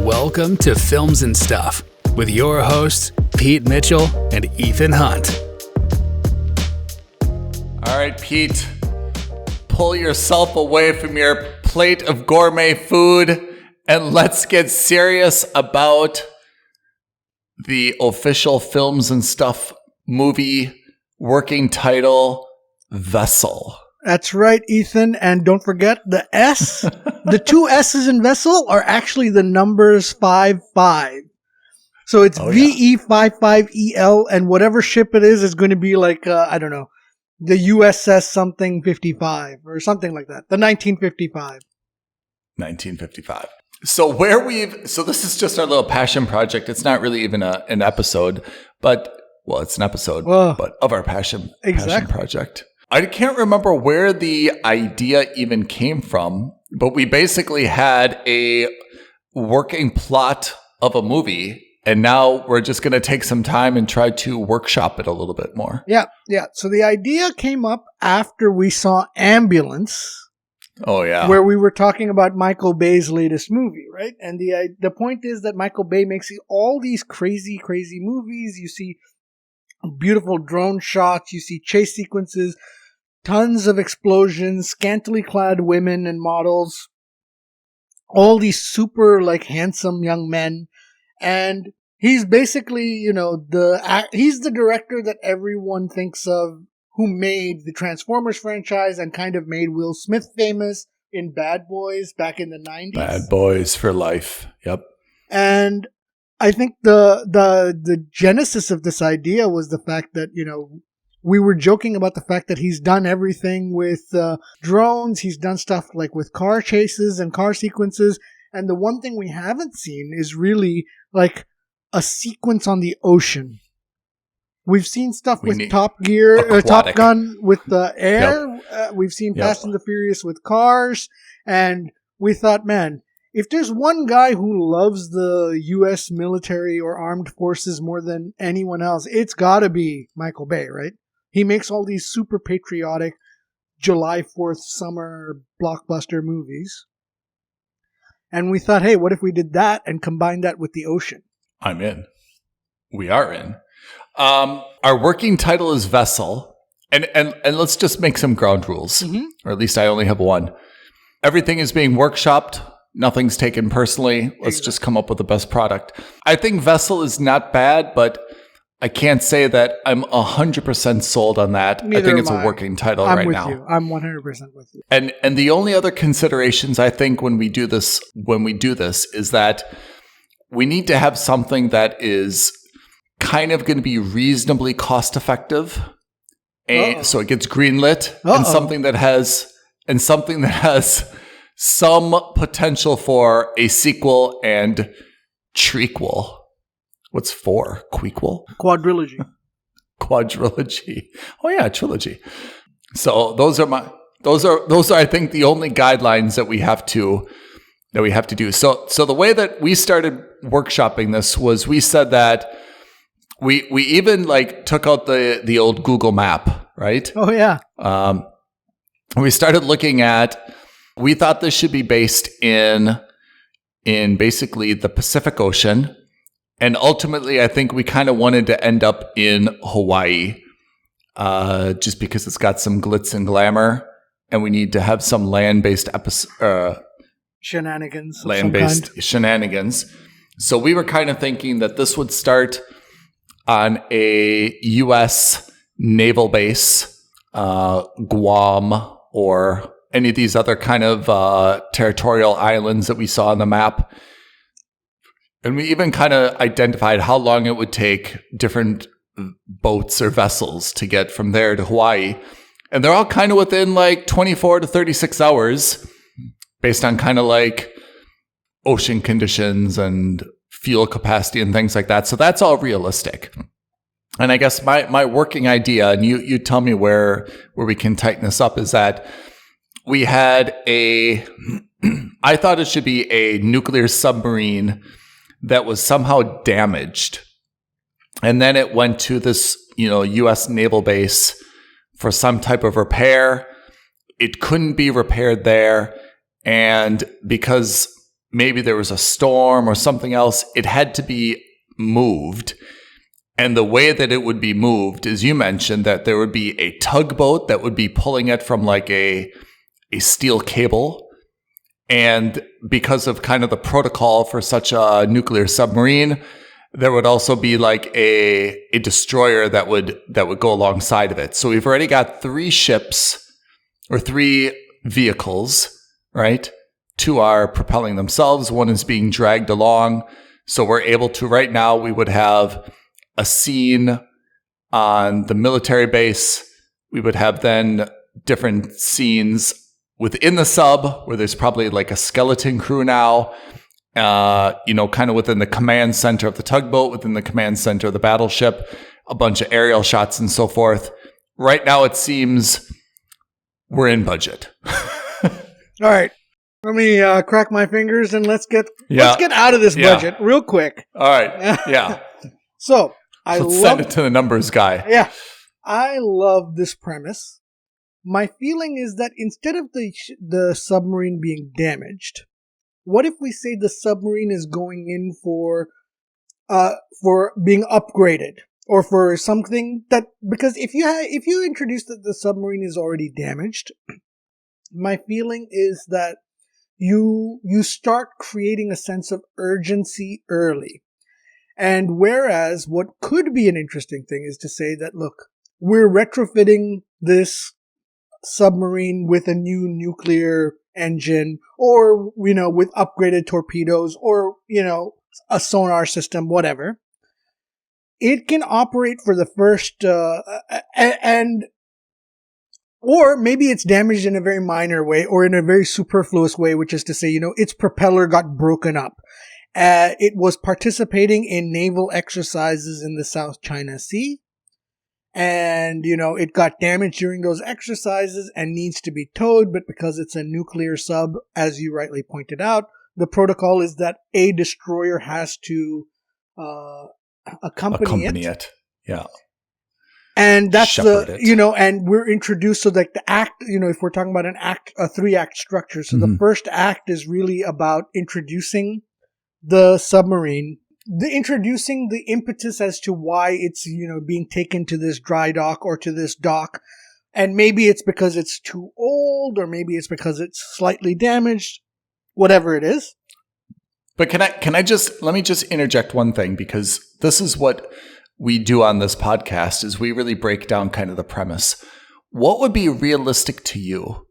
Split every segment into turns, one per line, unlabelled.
Welcome to Films and Stuff with your hosts, Pete Mitchell and Ethan Hunt.
All right, Pete, pull yourself away from your plate of gourmet food and let's get serious about the official Films and Stuff movie working title, Vessel.
That's right, Ethan. And don't forget the S. The two S's in Vessel are actually the numbers 55. So it's Ve55el, and whatever ship it is going to be like, I don't know, the USS something 55 or something like that. The 1955.
1955. So this is just our little passion project. It's not really even an episode, but, well, it's an episode, but of our passion project. I can't remember where the idea even came from, but we basically had a working plot of a movie, and now we're just going to take some time and try to workshop it a little bit more.
Yeah. So the idea came up after we saw Ambulance.
Oh, yeah.
Where we were talking about Michael Bay's latest movie, right? And the point is that Michael Bay makes all these crazy, crazy movies. You see beautiful drone shots. You see chase sequences. Tons of explosions, scantily clad women and models, all these super handsome young men, and he's basically he's the director that everyone thinks of who made the Transformers franchise and kind of made Will Smith famous in Bad Boys back in the 90s.
Bad Boys for life. Yep.
And I think the genesis of this idea was the fact that we were joking about the fact that he's done everything with drones. He's done stuff with car chases and car sequences. And the one thing we haven't seen is really a sequence on the ocean. We've seen stuff with Top Gun with the air. Yep. We've seen Fast and the Furious with cars. And we thought, man, if there's one guy who loves the U.S. military or armed forces more than anyone else, it's got to be Michael Bay, right? He makes all these super patriotic July 4th summer blockbuster movies. And we thought, hey, what if we did that and combined that with the ocean?
I'm in. We are in. Our working title is Vessel. And let's just make some ground rules. Mm-hmm. Or at least I only have one. Everything is being workshopped. Nothing's taken personally. Let's just come up with the best product. I think Vessel is not bad, but I can't say that I'm 100% sold on that. I think it's a working title right now.
I'm 100% with you.
And the only other considerations I think when we do this is that we need to have something that is kind of going to be reasonably cost effective, and so it gets greenlit, and something that has some potential for a sequel and trequel. What's four? Quequel?
Quadrilogy.
Oh yeah, trilogy. So those are I think the only guidelines that we have to do. So the way that we started workshopping this was we said that we even took out the old Google map, right?
Oh yeah.
We started looking at, we thought this should be based in basically the Pacific Ocean. And ultimately, I think we kind of wanted to end up in Hawaii, just because it's got some glitz and glamour, and we need to have some land-based
shenanigans.
Land-based shenanigans. So we were kind of thinking that this would start on a U.S. naval base, Guam, or any of these other kind of territorial islands that we saw on the map. And we even kind of identified how long it would take different boats or vessels to get from there to Hawaii. And they're all kind of within 24 to 36 hours based on kind of ocean conditions and fuel capacity and things like that. So that's all realistic. And I guess my working idea, and you tell me where we can tighten this up, is that we had I thought it should be a nuclear submarine that was somehow damaged. And then it went to this, U.S. naval base for some type of repair. It couldn't be repaired there. And because maybe there was a storm or something else, it had to be moved. And the way that it would be moved, as you mentioned, that there would be a tugboat that would be pulling it from like a steel cable. And because of kind of the protocol for such a nuclear submarine, there would also be like a destroyer that would go alongside of it. So we've already got 3 ships or 3 vehicles, right? 2 are propelling themselves. 1 is being dragged along. So we're able to, right now, we would have a scene on the military base. We would have then different scenes within the sub where there's probably like a skeleton crew now, kind of within the command center of the tugboat, within the command center of the battleship, a bunch of aerial shots and so forth. Right now, it seems we're in budget.
All right. Let me crack my fingers and let's get out of this budget real quick.
All right. Yeah.
So
Let's send it to the numbers guy.
Yeah. I love this premise. My feeling is that instead of the submarine being damaged, what if we say the submarine is going in for being upgraded or for something that, because if you introduce that the submarine is already damaged, my feeling is that you start creating a sense of urgency early. And whereas what could be an interesting thing is to say that, look, we're retrofitting this submarine with a new nuclear engine or, with upgraded torpedoes or, a sonar system, whatever. It can operate for the first, or maybe it's damaged in a very minor way or in a very superfluous way, which is to say, its propeller got broken up. It was participating in naval exercises in the South China Sea. And, it got damaged during those exercises and needs to be towed. But because it's a nuclear sub, as you rightly pointed out, the protocol is that a destroyer has to accompany it.
Yeah.
And that's
Shepherd it.
And we're introduced. So like the act, if we're talking about a 3-act structure. So the first act is really about introducing the submarine, introducing the impetus as to why it's, being taken to this dry dock or to this dock. And maybe it's because it's too old, or maybe it's because it's slightly damaged, whatever it is.
But let me just interject one thing, because this is what we do on this podcast, is we really break down kind of the premise. What would be realistic to you?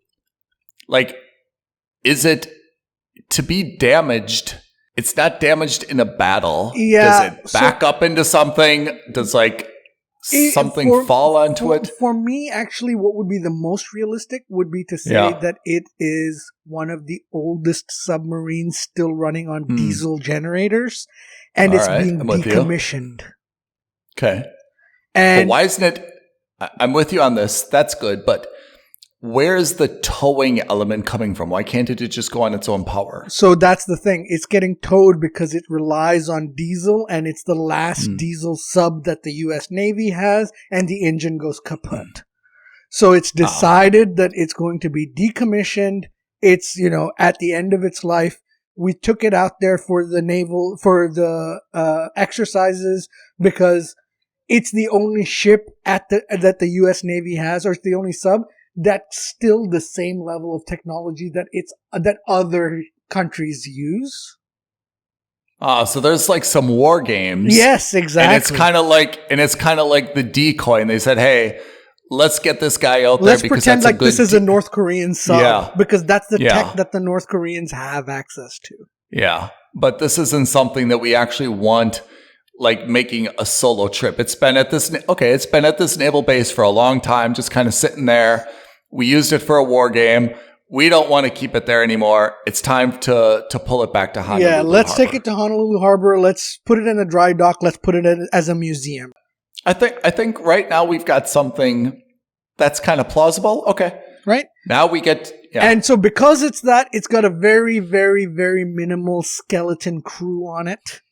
Like, is it to be damaged? It's not damaged in a battle.
Yeah,
Does it back up into something? Does something fall onto it?
For me, actually, what would be the most realistic would be to say that it is one of the oldest submarines still running on diesel generators, and it's being decommissioned.
Okay.
And
but why isn't it? I'm with you on this. That's good, but where is the towing element coming from? Why can't it just go on its own power?
So that's the thing. It's getting towed because it relies on diesel, and it's the last diesel sub that the U.S. Navy has, and the engine goes kaput. So it's decided that it's going to be decommissioned. It's, at the end of its life. We took it out there for the exercises because it's the only ship that the U.S. Navy has, or it's the only sub that's still the same level of technology that other countries use.
So there's like some war games.
Yes, exactly.
And it's kind of like the decoy. And they said, "Hey, let's get this guy out there."
Let's pretend like this is a North Korean sub, because that's the tech that the North Koreans have access to.
Yeah, but this isn't something that we actually want, like making a solo trip. It's been at this naval base for a long time, just kind of sitting there. We used it for a war game. We don't want to keep it there anymore. It's time to pull it back to Honolulu.
Yeah, let's take it to Honolulu Harbor. Let's put it in a dry dock. Let's put it in as a museum.
I think right now we've got something that's kind of plausible. Okay.
Right?
Now we get... Yeah.
And so because it's got a very, very, very minimal skeleton crew on it.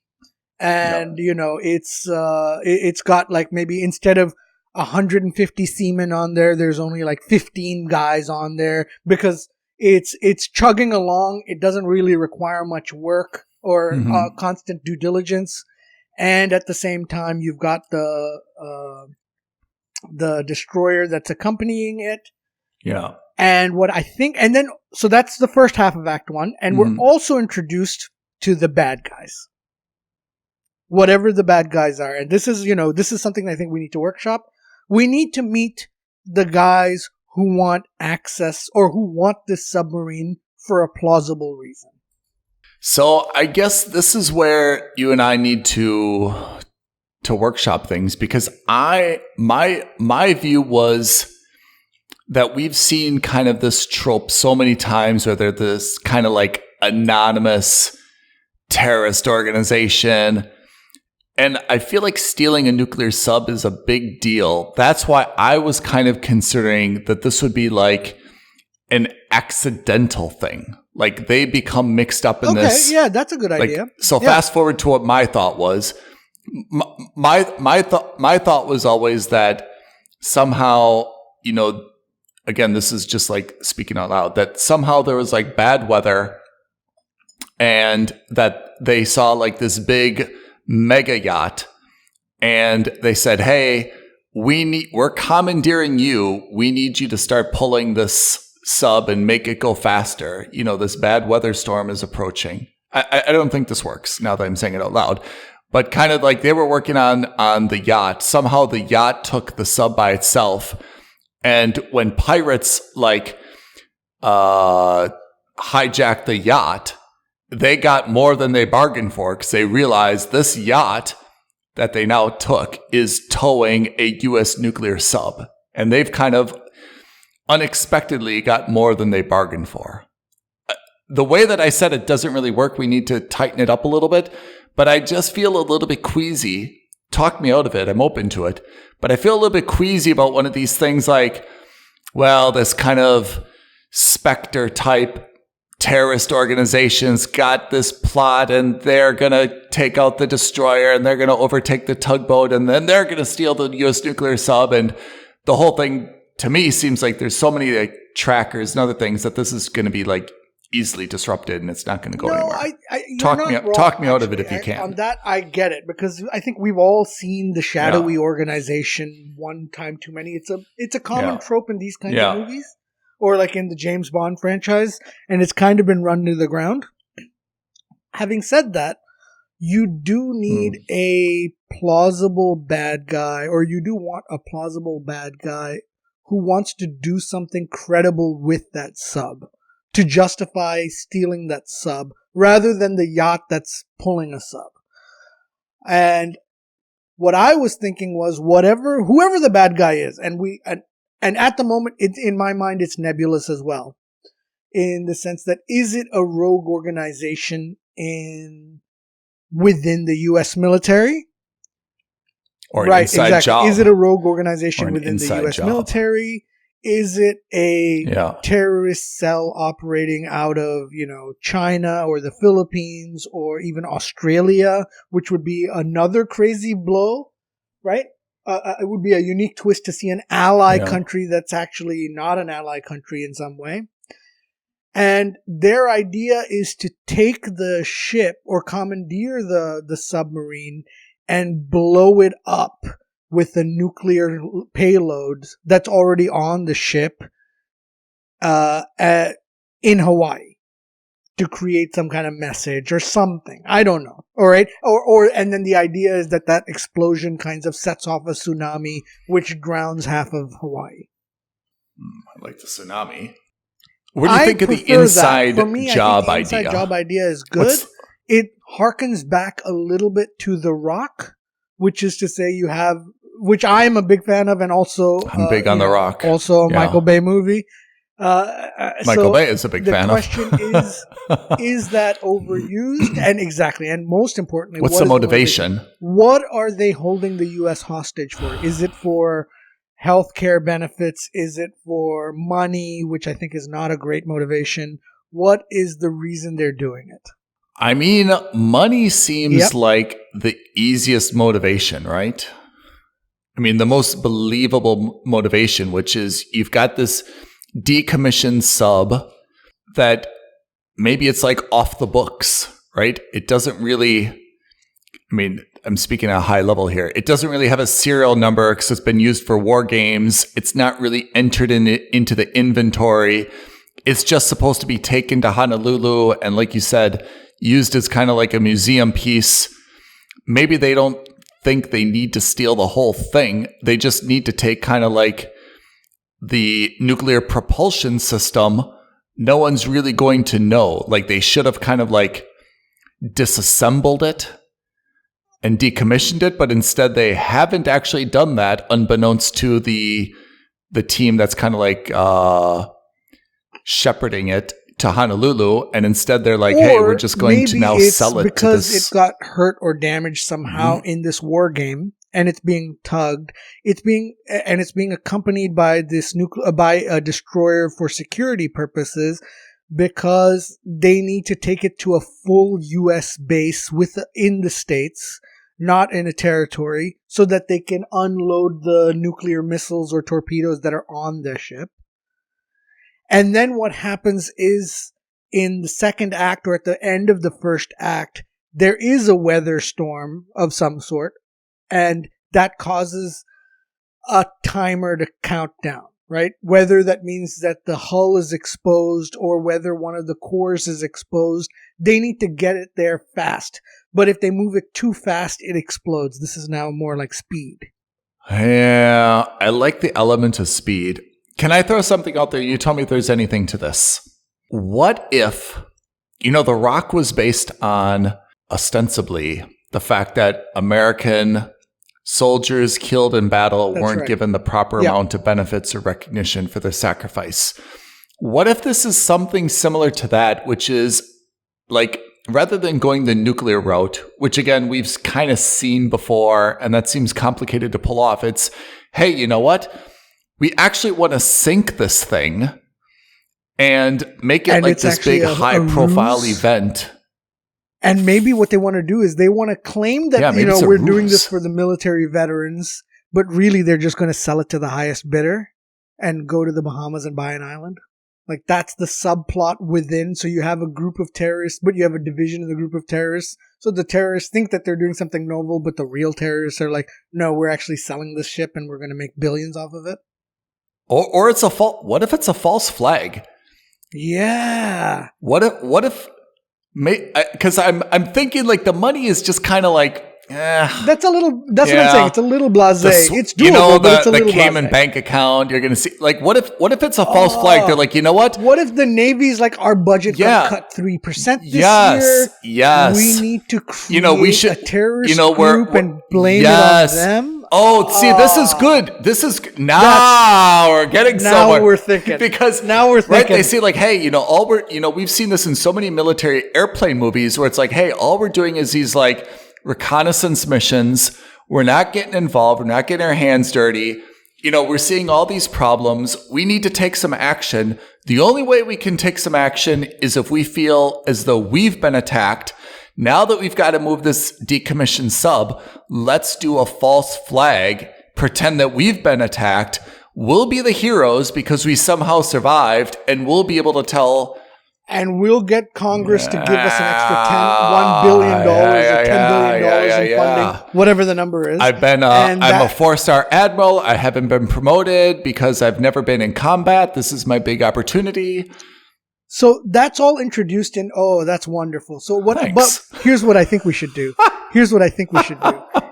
And, it's got like maybe instead of 150 seamen on there, there's only like 15 guys on there, because It's chugging along. It doesn't really require much work or constant due diligence. And at the same time, you've got the destroyer that's accompanying it.
Yeah.
And what I think, and then, so that's the first half of Act 1. And we're also introduced to the bad guys. Whatever the bad guys are. And this is, this is something I think we need to workshop. We need to meet the guys who want access or who want this submarine for a plausible reason.
So I guess this is where you and I need to workshop things, because my view was that we've seen kind of this trope so many times where they're this kind of like anonymous terrorist organization. And I feel like stealing a nuclear sub is a big deal. That's why I was kind of considering that this would be like an accidental thing. Like they become mixed up in this.
Okay, yeah, that's a good idea.
So fast forward to what my thought was. My thought was always that somehow, again, this is just like speaking out loud, that somehow there was like bad weather and that they saw like this big mega yacht and they said, hey, we're commandeering you. We need you to start pulling this sub and make it go faster. This bad weather storm is approaching. I don't think this works now that I'm saying it out loud, but kind of like they were working on the yacht. Somehow the yacht took the sub by itself. And when pirates hijacked the yacht, they got more than they bargained for because they realized this yacht that they now took is towing a U.S. nuclear sub. And they've kind of unexpectedly got more than they bargained for. The way that I said it doesn't really work. We need to tighten it up a little bit. But I just feel a little bit queasy. Talk me out of it. I'm open to it. But I feel a little bit queasy about one of these things like, well, this kind of Spectre type terrorist organizations got this plot and they're going to take out the destroyer and they're going to overtake the tugboat and then they're going to steal the U.S. nuclear sub. And the whole thing to me seems like there's so many like trackers and other things that this is going to be like easily disrupted and it's not going to go anywhere. Talk me out of it if you can.
On that, I get it because I think we've all seen the shadowy organization one time too many. It's a common trope in these kinds of movies. Or like in the James Bond franchise, and it's kind of been run to the ground. Having said that, you do need a plausible bad guy, or you do want a plausible bad guy who wants to do something credible with that sub to justify stealing that sub, rather than the yacht that's pulling a sub. And what I was thinking was whoever the bad guy is, and at the moment, in my mind, it's nebulous as well. In the sense that, is it a rogue organization within the U.S. military?
Or an inside job.
Is it a rogue organization within the U.S. military? Is it a terrorist cell operating out of, China or the Philippines or even Australia, which would be another crazy blow, right? It would be a unique twist to see an ally country that's actually not an ally country in some way. And their idea is to take the ship or commandeer the submarine and blow it up with the nuclear payload that's already on the ship in Hawaii to create some kind of message or something. I don't know. All right. And then the idea is that explosion kind of sets off a tsunami which drowns half of Hawaii.
I like the tsunami. What do you think of the inside job idea?
The inside job idea is good. It harkens back a little bit to The Rock, which is to say which I am a big fan of, and also
I'm big on The Rock.
Also a Michael Bay movie.
Michael Bay is a big fan of.
The question is that overused? And most importantly,
what's the motivation?
What are they holding the U.S. hostage for? Is it for healthcare benefits? Is it for money, which I think is not a great motivation? What is the reason they're doing it?
I mean, money seems like the easiest motivation, right? I mean, the most believable motivation, which is you've got this decommissioned sub that maybe it's like off the books, right? It doesn't really, I mean, I'm speaking at a high level here. It doesn't really have a serial number because it's been used for war games. It's not really entered into the inventory. It's just supposed to be taken to Honolulu and, like you said, used as kind of like a museum piece. Maybe they don't think they need to steal the whole thing. They just need to take kind of like the nuclear propulsion system. No one's really going to know. Like, they should have kind of like disassembled it and decommissioned it, but instead they haven't actually done that, unbeknownst to the team that's kind of like shepherding it to Honolulu. And instead they're like, hey, we're just going to now sell it
because
to this.
It got hurt or damaged somehow in this war game, and it's being tugged. It's being accompanied by by a destroyer for security purposes, because they need to take it to a full U.S. base in the States, not in a territory, so that they can unload the nuclear missiles or torpedoes that are on the ship. And then what happens is, in the second act or at the end of the first act, there is a weather storm of some sort, and that causes a timer to count down, right? Whether that means that the hull is exposed or whether one of the cores is exposed, they need to get it there fast. But if they move it too fast, it explodes. This is now more like speed.
Yeah, I like the element of speed. Can I throw something out there? You tell me if there's anything to this. What if, The Rock was based on, ostensibly, the fact that American soldiers killed in battle weren't given the proper amount of benefits or recognition for their sacrifice. What if this is something similar to that, which is like, rather than going the nuclear route, which again, we've kind of seen before, and that seems complicated to pull off. It's, hey, you know what? We actually want to sink this thing and make it like this big high-profile event.
And maybe what they want to do is they want to claim that, we're doing this for the military veterans, but really they're just going to sell it to the highest bidder and go to the Bahamas and buy an island. Like, that's the subplot within. So you have a group of terrorists, but you have a division of the group of terrorists. So the terrorists think that they're doing something noble, but the real terrorists are like, no, we're actually selling this ship and we're going to make billions off of it.
Or it's what if it's a false flag?
Yeah.
What if, because I'm thinking like the money is just kind of like,
that's what I'm saying. It's a little blasé. It's doable, but it's a little
the Cayman
blasé.
bank account, you're going to see, like, what if it's a false flag? They're like, you know what?
What if the Navy's like, our budget got cut 3% this year?
Yes.
We need to create a terrorist group and blame it on them?
Oh, see, this is good. Now we're getting somewhere.
Now we're thinking.
Because right, they see like, hey, we've seen this in so many military airplane movies where it's like, hey, all we're doing is these like reconnaissance missions. We're not getting involved. We're not getting our hands dirty. We're seeing all these problems. We need to take some action. The only way we can take some action is if we feel as though we've been attacked. Now that we've got to move this decommissioned sub, let's do a false flag, pretend that we've been attacked. We'll be the heroes because we somehow survived, and we'll be able to tell.
And we'll get Congress to give us an extra $1 billion or $10 billion in funding, whatever the number is.
I'm a 4-star admiral. I haven't been promoted because I've never been in combat. This is my big opportunity.
So that's all introduced in, that's wonderful. So
Thanks.
But here's what I think we should do.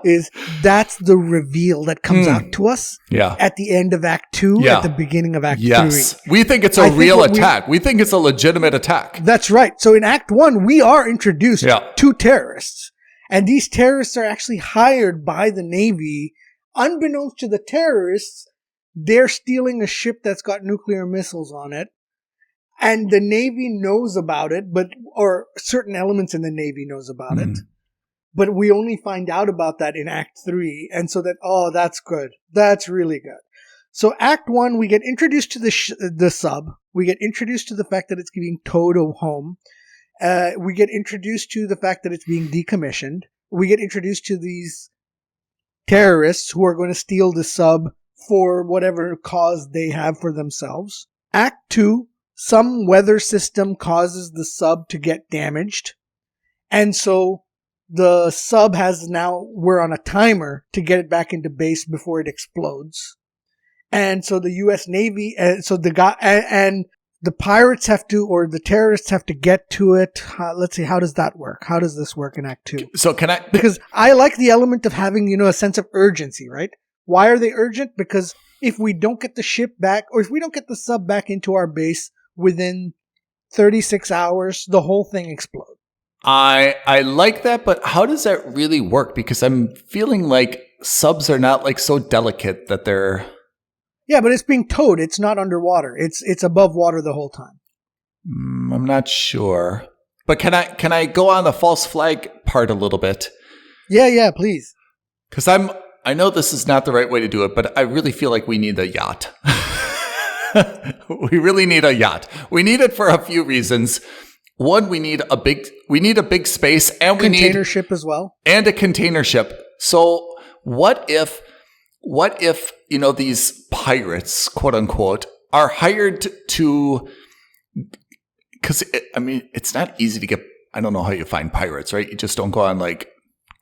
Is that's the reveal that comes out to us at the end of Act 2, at the beginning of Act 3.
We think it's a real attack. We think it's a legitimate attack.
That's right. So in Act 1, we are introduced to terrorists. And these terrorists are actually hired by the Navy. Unbeknownst to the terrorists, they're stealing a ship that's got nuclear missiles on it. And the Navy knows about it, or certain elements in the Navy knows about it. But we only find out about that in Act 3. And so that's good. That's really good. So Act 1, we get introduced to the sub. We get introduced to the fact that it's being towed home. We get introduced to the fact that it's being decommissioned. We get introduced to these terrorists who are going to steal the sub for whatever cause they have for themselves. Act 2, some weather system causes the sub to get damaged. And so the sub we're on a timer to get it back into base before it explodes. And so the U.S. Navy, and the pirates have to, or the terrorists have to get to it. Let's see, how does that work? How does this work in Act 2?
So
because I like the element of having, a sense of urgency, right? Why are they urgent? Because if we don't get the ship back, or if we don't get the sub back into our base within 36 hours, the whole thing explodes.
I like that, but how does that really work? Because I'm feeling like subs are not like so delicate that they're...
Yeah, but it's being towed. It's not underwater. It's above water the whole time.
I'm not sure. But can I go on the false flag part a little bit?
Yeah, please.
Because I know this is not the right way to do it, but I really feel like we need a yacht. We really need a yacht. We need it for a few reasons. One, we need a big space, and we need
container ship as well,
and a container ship. So what if these pirates, quote unquote, are hired to? Because it's not easy to get. I don't know how you find pirates, right? You just don't go on like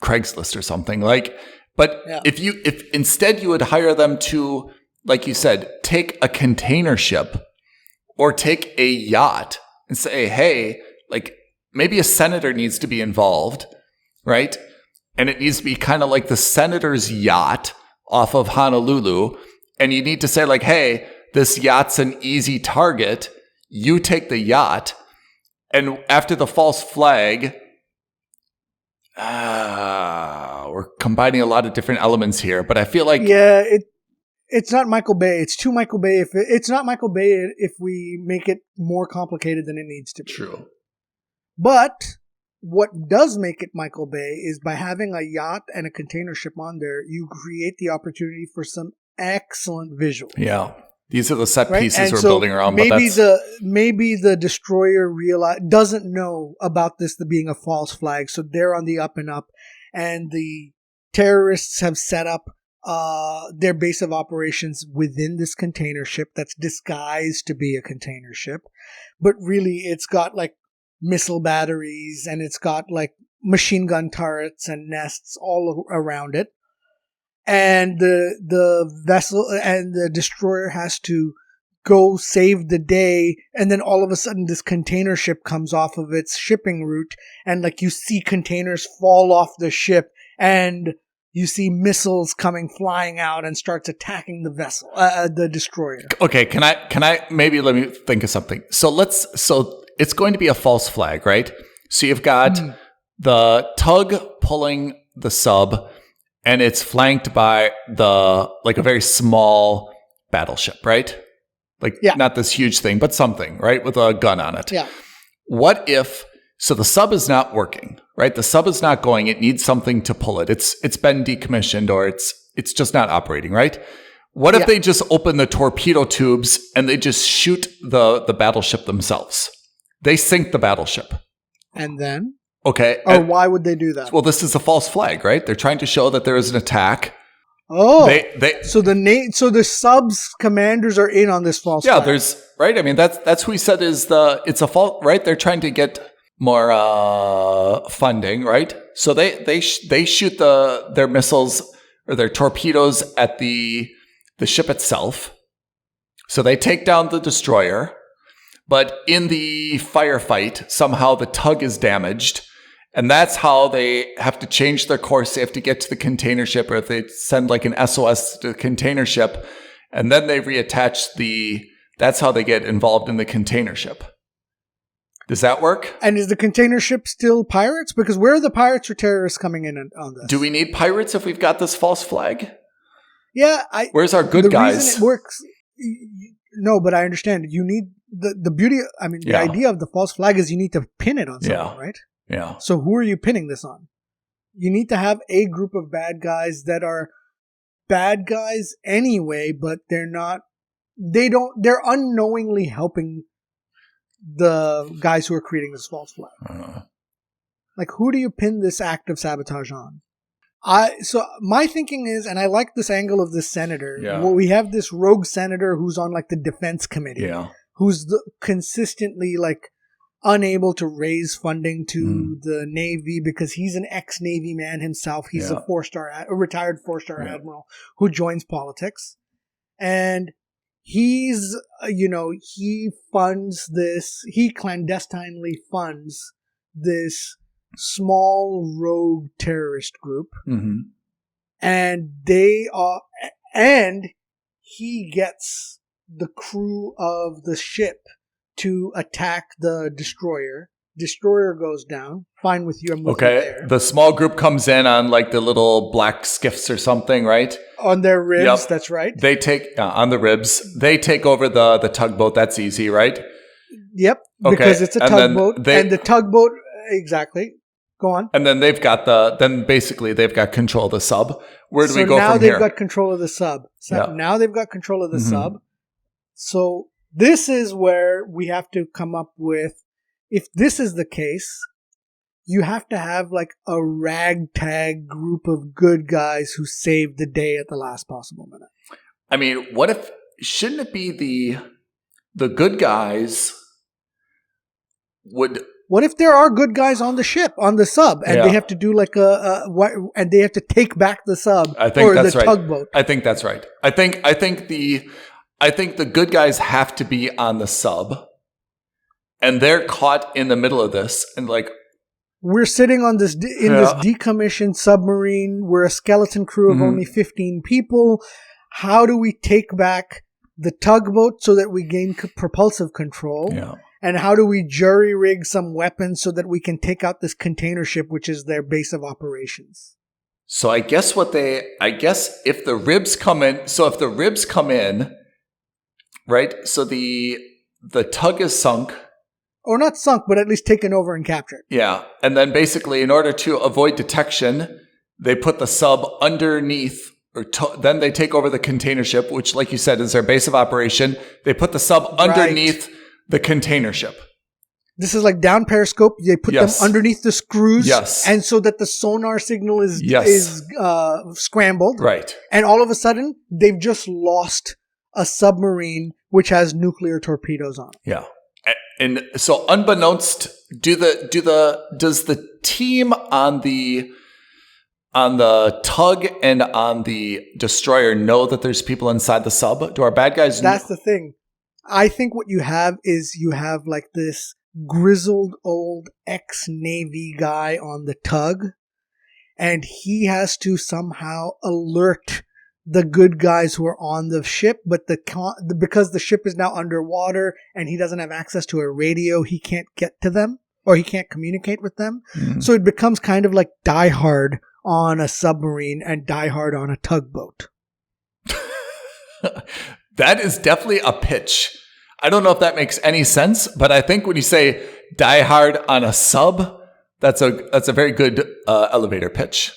Craigslist or something like. But
yeah.
if instead you would hire them to, like you said, take a container ship or take a yacht. And say, hey, like maybe a senator needs to be involved, right? And it needs to be kind of like the senator's yacht off of Honolulu. And you need to say like, hey, this yacht's an easy target. You take the yacht. And after the false flag, we're combining a lot of different elements here. But I feel like...
Yeah, it's not Michael Bay. It's too Michael Bay. It's not Michael Bay if we make it more complicated than it needs to be.
True.
But what does make it Michael Bay is by having a yacht and a container ship on there, you create the opportunity for some excellent visuals.
Yeah. These are the set pieces
right?
we're
so
building around.
Maybe the destroyer doesn't know about this being a false flag, so they're on the up and up, and the terrorists have set up their base of operations within this container ship that's disguised to be a container ship. But really, it's got like missile batteries and it's got like machine gun turrets and nests all around it. And the vessel and the destroyer has to go save the day. And then all of a sudden, this container ship comes off of its shipping route. And like you see containers fall off the ship and you see missiles coming flying out and starts attacking the vessel, the destroyer.
Okay, can I maybe let me think of something. So it's going to be a false flag, right? So you've got the tug pulling the sub, and it's flanked by a very small battleship, right? Like not this huge thing, but something, right? With a gun on it.
Yeah.
What if? So the sub is not working, right? The sub is not going. It needs something to pull it. It's been decommissioned or it's just not operating, right? What if they just open the torpedo tubes and they just shoot the battleship themselves? They sink the battleship.
And then?
Okay.
Or why would they do that?
Well, this is a false flag, right? They're trying to show that there is an attack.
Oh, so the subs commanders are in on this false flag.
Yeah, there's right. I mean, that's who he said it's a fault, right? They're trying to get more funding, right? So they shoot their missiles or their torpedoes at the ship itself. So they take down the destroyer, but in the firefight, somehow the tug is damaged. And that's how they have to change their course. They have to get to the container ship, or if they send like an SOS to the container ship, and then they reattach that's how they get involved in the container ship. Does that work?
And is the container ship still pirates? Because where are the pirates or terrorists coming in on this?
Do we need pirates if we've got this false flag?
Yeah.
Where's our good guys?
The reason it works, no, but I understand. You need the beauty, the idea of the false flag is you need to pin it on something, right?
Yeah.
So who are you pinning this on? You need to have a group of bad guys that are bad guys anyway, but they're unknowingly helping the guys who are creating this false flag. Like, who do you pin this act of sabotage on? So my thinking is, and I like this angle of this senator.
Yeah.
Well, we have this rogue senator who's on like the defense committee.
Yeah.
who's consistently like unable to raise funding to the Navy because he's an ex-Navy man himself. He's a retired 4-star admiral who joins politics. And he's, he clandestinely funds this small rogue terrorist group.
Mm-hmm.
And he gets the crew of the ship to attack the destroyer. Destroyer goes down. Fine with you. I'm with you there.
The small group comes in on like the little black skiffs or something, right?
On their ribs, that's right.
They take, on the ribs, they take over the tugboat. That's easy, right?
Yep, because it's a tugboat. And the tugboat, exactly. Go on.
And then they've got they've got control of the sub. Where do we go from here?
Now they've got control of the sub. Now they've got control of the sub. So this is where we have to come up with, if this is the case, you have to have like a ragtag group of good guys who saved the day at the last possible minute.
I mean, shouldn't it be the good guys would...
What if there are good guys on the ship, on the sub, and they have to do like and they have to take back the sub tugboat?
I think that's right. I think the good guys have to be on the sub, and they're caught in the middle of this, and like
we're sitting on this this decommissioned submarine. We're a skeleton crew of only 15 people. How do we take back the tugboat so that we gain propulsive control?
Yeah.
And how do we jury rig some weapons so that we can take out this container ship, which is their base of operations?
So I guess if the ribs come in, right? So the tug is sunk.
Or not sunk, but at least taken over and captured.
Yeah. And then basically in order to avoid detection, they put the sub underneath, then they take over the container ship, which like you said is their base of operation. They put the sub underneath the container ship.
This is like down periscope. They put them underneath the screws.
Yes.
And so that the sonar signal is scrambled.
Right.
And all of a sudden, they've just lost a submarine which has nuclear torpedoes on it.
Yeah. And so unbeknownst, does the team on the tug and on the destroyer know that there's people inside the sub? Do our bad guys know?
That's the thing. I think what you have is like this grizzled old ex-Navy guy on the tug, and he has to somehow alert the good guys who are on the ship, but because the ship is now underwater and he doesn't have access to a radio, he can't get to them or he can't communicate with them. Mm-hmm. So it becomes kind of like Die Hard on a submarine and Die Hard on a tugboat.
That is definitely a pitch. I don't know if that makes any sense, but I think when you say Die Hard on a sub, that's a very good elevator pitch.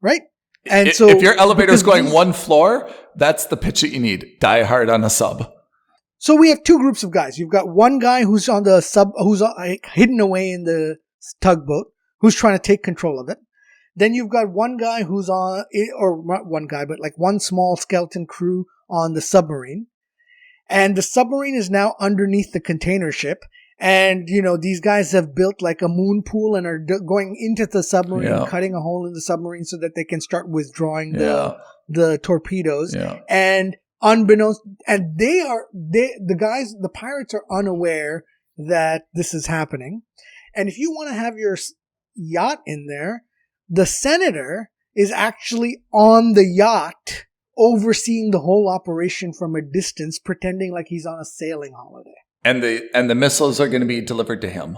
Right? And so
if your elevator is going one floor, that's the pitch that you need. Die Hard on a sub.
So we have two groups of guys. You've got one guy who's on the sub, who's hidden away in the tugboat, who's trying to take control of it. Then you've got one guy who's on, or not one guy, but like one small skeleton crew on the submarine. And the submarine is now underneath the container ship. And, these guys have built like a moon pool and are going into the submarine, cutting a hole in the submarine so that they can start withdrawing the torpedoes. Yeah. And unbeknownst, and the pirates are unaware that this is happening. And if you want to have your yacht in there, the senator is actually on the yacht overseeing the whole operation from a distance, pretending like he's on a sailing holiday.
And the missiles are going to be delivered to him.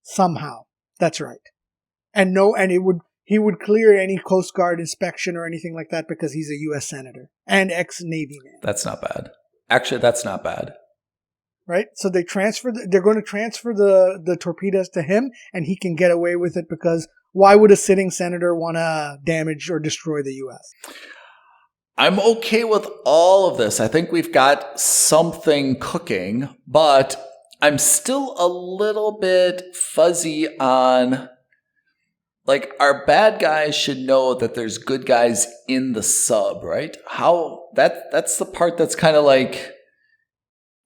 Somehow. That's right. And he would clear any Coast Guard inspection or anything like that because he's a U.S. senator and ex-Navy man.
That's not bad. Actually, that's not bad.
Right? So they're going to transfer the torpedoes to him and he can get away with it because why would a sitting senator want to damage or destroy the U.S.?
I'm okay with all of this. I think we've got something cooking, but I'm still a little bit fuzzy on, like, our bad guys should know that there's good guys in the sub, right? That's the part that's kind of like,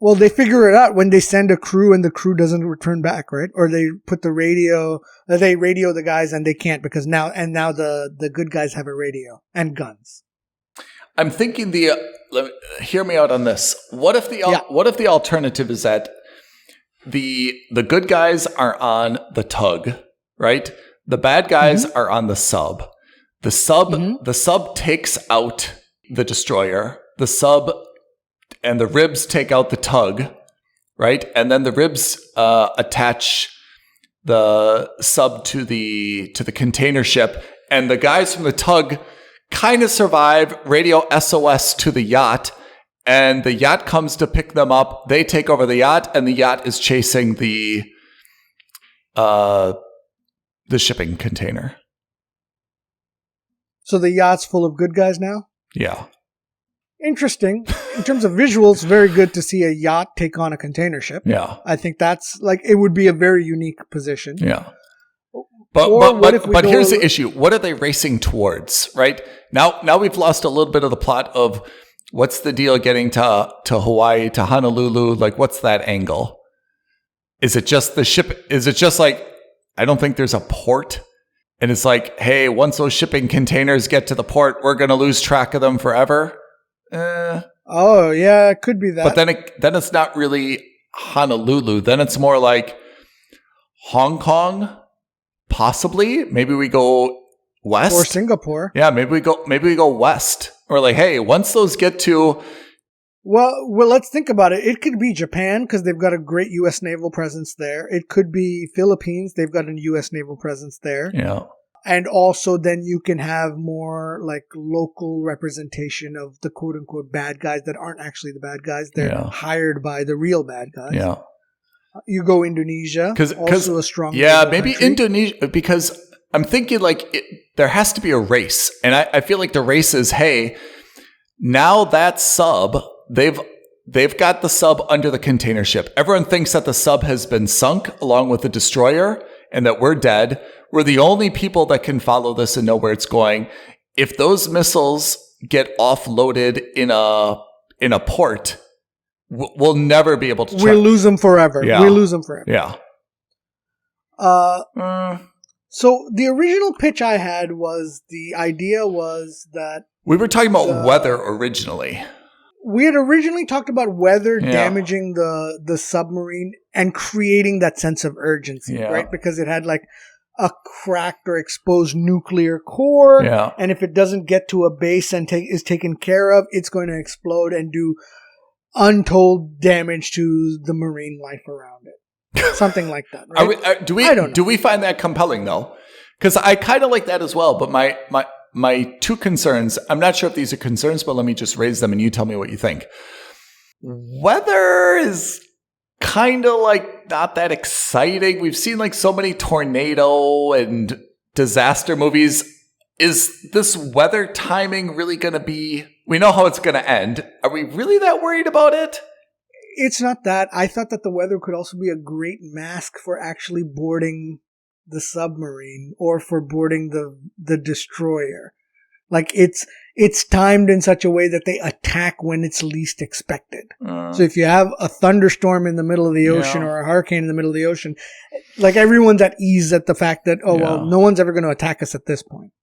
Well, they figure it out when they send a crew and the crew doesn't return back, right? Or they put they radio the guys and they can't because now the good guys have a radio and guns.
I'm thinking hear me out on this. What if the alternative is that the good guys are on the tug, right? The bad guys are on the sub. The sub takes out the destroyer. The sub and the ribs take out the tug, right? And then the ribs attach the sub to the container ship, and the guys from the tug kind of survive, radio SOS to the yacht, and the yacht comes to pick them up. They take over the yacht, and the yacht is chasing the shipping container.
So the yacht's full of good guys now?
Yeah.
Interesting. In terms of visuals, very good to see a yacht take on a container ship.
Yeah.
I think that's it would be a very unique position.
Yeah. But here's the issue. What are they racing towards, right? Now we've lost a little bit of the plot of what's the deal getting to Hawaii, to Honolulu? Like, what's that angle? Is it just the ship? Is it just like, I don't think there's a port. And it's like, hey, once those shipping containers get to the port, we're going to lose track of them forever.
Oh, yeah, it could be that.
But then it's not really Honolulu. Then it's more like Hong Kong, possibly. Maybe we go west.
Or Singapore.
Yeah, maybe we go west. Or like, hey, once those get to...
Well, let's think about it. It could be Japan because they've got a great U.S. naval presence there. It could be Philippines. They've got a U.S. naval presence there.
Yeah.
And also then you can have more like local representation of the quote unquote bad guys that aren't actually the bad guys. They're hired by the real bad guys.
Yeah.
You go Indonesia, also a strong
maybe country. Indonesia, because I'm thinking like there has to be a race. And I feel like the race is, hey, now that sub, they've got the sub under the container ship. Everyone thinks that the sub has been sunk along with the destroyer and that we're dead. We're the only people that can follow this and know where it's going. If those missiles get offloaded in a port, we'll never be able to.
We'll lose them forever.
Yeah.
We'll lose them forever.
Yeah.
So the original pitch I had was the idea was that
we were talking about weather originally.
We had originally talked about weather damaging the submarine and creating that sense of urgency, right? Because it had like a cracked or exposed nuclear core.
Yeah.
And if it doesn't get to a base and is taken care of, it's going to explode and do untold damage to the marine life around it. Something like that, right?
Do we find that compelling though? Because I kind of like that as well. But my two concerns, I'm not sure if these are concerns, but let me just raise them and you tell me what you think. Weather is kind of like not that exciting. We've seen like so many tornado and disaster movies. Is this weather timing really going to be, we know how it's going to end. Are we really that worried about it?
It's not that. I thought that the weather could also be a great mask for actually boarding the submarine or for boarding the destroyer. Like it's timed in such a way that they attack when it's least expected. So if you have a thunderstorm in the middle of the ocean or a hurricane in the middle of the ocean, like everyone's at ease at the fact that, well, no one's ever going to attack us at this point.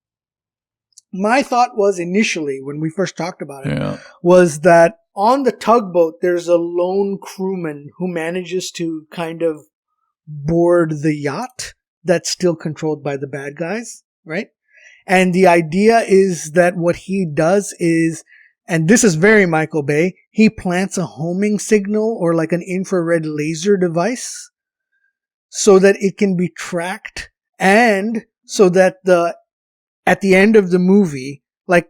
My thought was initially when we first talked about it was that on the tugboat, there's a lone crewman who manages to kind of board the yacht that's still controlled by the bad guys, right? And the idea is that what he does is, and this is very Michael Bay, he plants a homing signal or like an infrared laser device so that it can be tracked and so that at the end of the movie, like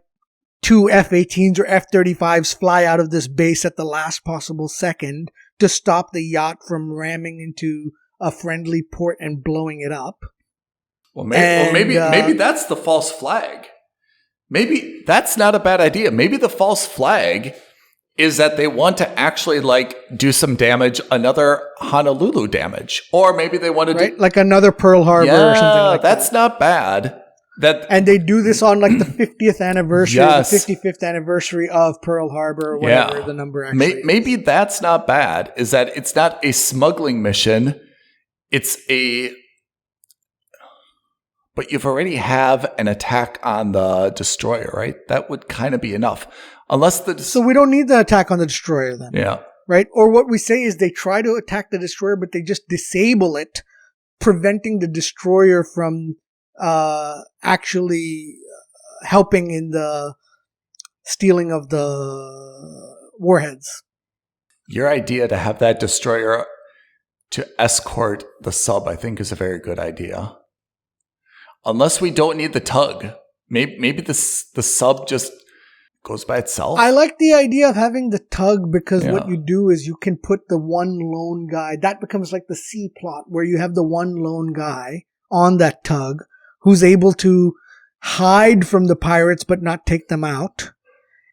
2 F-18s or F-35s fly out of this base at the last possible second to stop the yacht from ramming into a friendly port and blowing it up.
Well, maybe that's the false flag. Maybe that's not a bad idea. Maybe the false flag is that they want to actually like do some damage, another Honolulu damage, or maybe they want to do
like another Pearl Harbor or something like that.
That's not bad.
And they do this on like the 50th anniversary,
Yes.
the 55th anniversary of Pearl Harbor, or whatever the number actually is.
Maybe that's not bad, is that it's not a smuggling mission. But you've already have an attack on the destroyer, right? That would kind of be enough. So
we don't need the attack on the destroyer then.
Yeah.
Right? Or what we say is they try to attack the destroyer, but they just disable it, preventing the destroyer from actually helping in the stealing of the warheads.
Your idea to have that destroyer to escort the sub, I think, is a very good idea. Unless we don't need the tug. Maybe the sub just goes by itself.
I like the idea of having the tug because what you do is you can put the one lone guy. That becomes like the C plot where you have the one lone guy on that tug who's able to hide from the pirates but not take them out.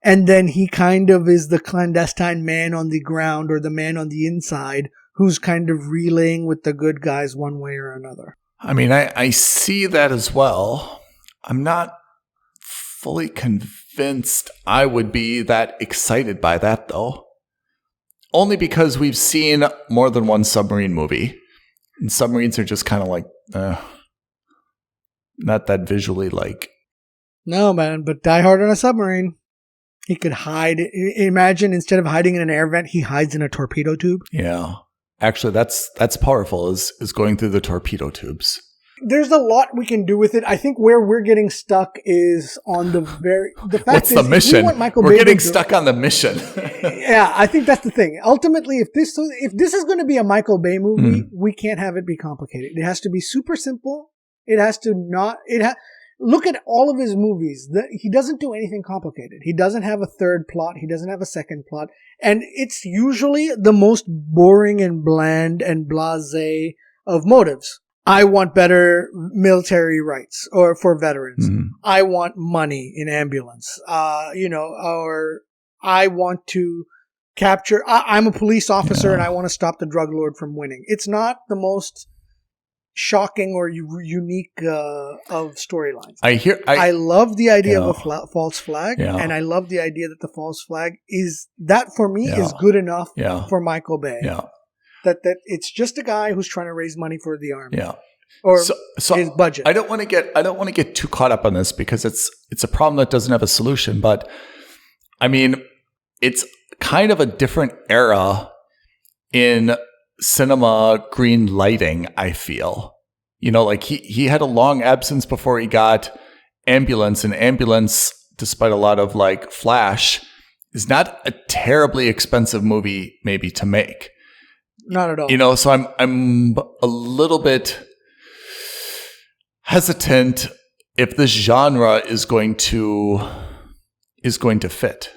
And then he kind of is the clandestine man on the ground or the man on the inside who's kind of relaying with the good guys one way or another.
I mean, I see that as well. I'm not fully convinced I would be that excited by that, though. Only because we've seen more than one submarine movie. And submarines are just kind of like, not that visually like.
No, man, but Die Hard on a submarine. He could hide. Imagine instead of hiding in an air vent, he hides in a torpedo tube.
Yeah. Actually, that's powerful, is going through the torpedo tubes.
There's a lot we can do with it. I think where we're getting stuck is on the fact
What's the mission? We're getting stuck on the mission.
Yeah, I think that's the thing. Ultimately, if this is going to be a Michael Bay movie, we can't have it be complicated. It has to be super simple. It has to not. Look at all of his movies. He doesn't do anything complicated. He doesn't have a third plot. He doesn't have a second plot. And it's usually the most boring and bland and blasé of motives. I want better military rights or for veterans. I want money in ambulance. Or I want to capture. I'm a police officer and I want to stop the drug lord from winning. It's not the most shocking or unique of storylines. I love the idea of a false flag, and I love the idea that the false flag is good enough for Michael Bay.
Yeah.
That it's just a guy who's trying to raise money for the army.
Yeah.
Or his budget.
I don't want to get too caught up on this because it's a problem that doesn't have a solution. But I mean, it's kind of a different era in cinema green lighting, I feel. Like he had a long absence before he got Ambulance, and Ambulance, despite a lot of like flash, is not a terribly expensive movie maybe to make.
Not at all.
So I'm a little bit hesitant if this genre is going to fit.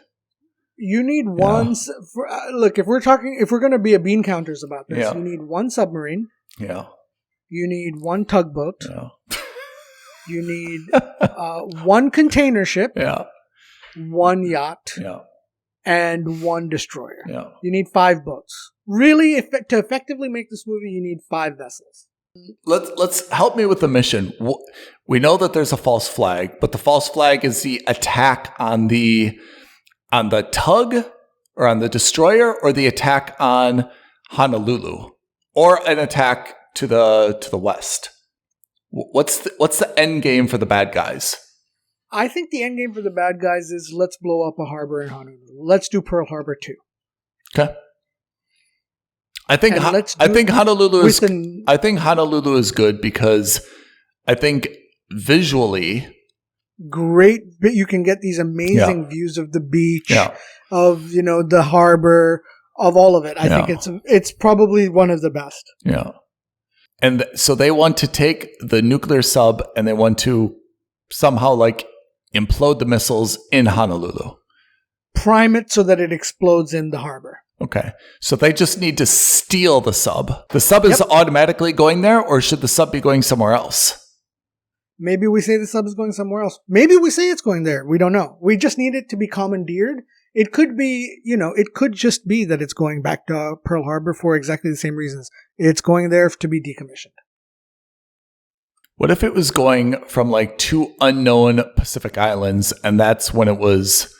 You need one. Look, if we're going to be a bean counters about this, you need one submarine.
Yeah.
You need one tugboat.
Yeah.
You need one container ship.
Yeah.
One yacht.
Yeah.
And one destroyer.
Yeah.
You need 5 boats. Really, to effectively make this movie, you need 5 vessels.
Let's help me with the mission. We know that there's a false flag, but the false flag is the attack on the tug or on the destroyer, or the attack on Honolulu, or an attack to the west. What's the end game for the bad guys?
I think the end game for the bad guys is let's blow up a harbor in Honolulu. Let's do Pearl Harbor 2.
Okay. I think Honolulu is good because I think visually
great. You can get these amazing views of the beach, of the harbor, of all of it. I think it's probably one of the best.
Yeah. And so they want to take the nuclear sub and they want to somehow like implode the missiles in Honolulu.
Prime it so that it explodes in the harbor.
Okay. So they just need to steal the sub. The sub is automatically going there, or should the sub be going somewhere else?
Maybe we say the sub is going somewhere else. Maybe we say it's going there. We don't know. We just need it to be commandeered. It could be, it could just be that it's going back to Pearl Harbor for exactly the same reasons. It's going there to be decommissioned.
What if it was going from like 2 unknown Pacific islands, and that's when it was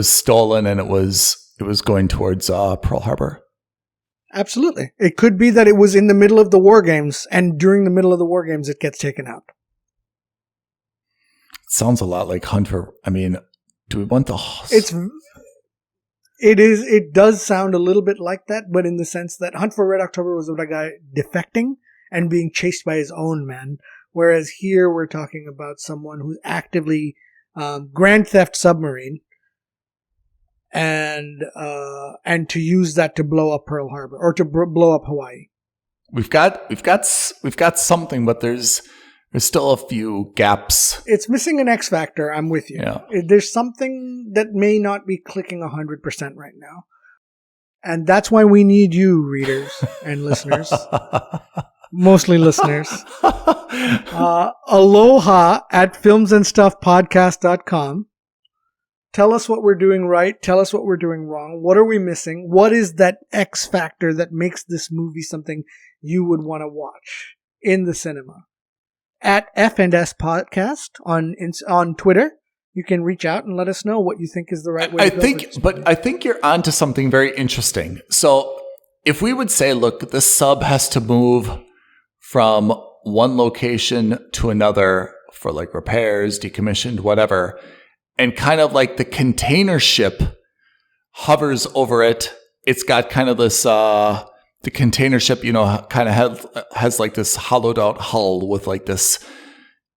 stolen, and it was going towards Pearl Harbor?
Absolutely. It could be that it was in the middle of the war games, and during the middle of the war games, it gets taken out.
It sounds a lot like Hunt for. I mean, do we want the?
It does sound a little bit like that, but in the sense that Hunt for Red October was about a guy defecting and being chased by his own men, whereas here we're talking about someone who's actively Grand Theft Submarine, and to use that to blow up Pearl Harbor or to blow up Hawaii.
We've got something, but there's still a few gaps.
It's missing an X factor. I'm with you.
Yeah.
There's something that may not be clicking 100% right now, and that's why we need you, readers and listeners. Mostly listeners. Aloha at filmsandstuffpodcast.com. Tell us what we're doing right. Tell us what we're doing wrong. What are we missing? What is that X factor that makes this movie something you would want to watch in the cinema? At F&S Podcast on Twitter, you can reach out and let us know what you think is the right way to go.
I think you're onto something very interesting. So if we would say, look, the sub has to move from one location to another for like repairs, decommissioned, whatever, and kind of like the container ship hovers over it. It's got kind of this, the container ship, kind of has like this hollowed out hull with like this,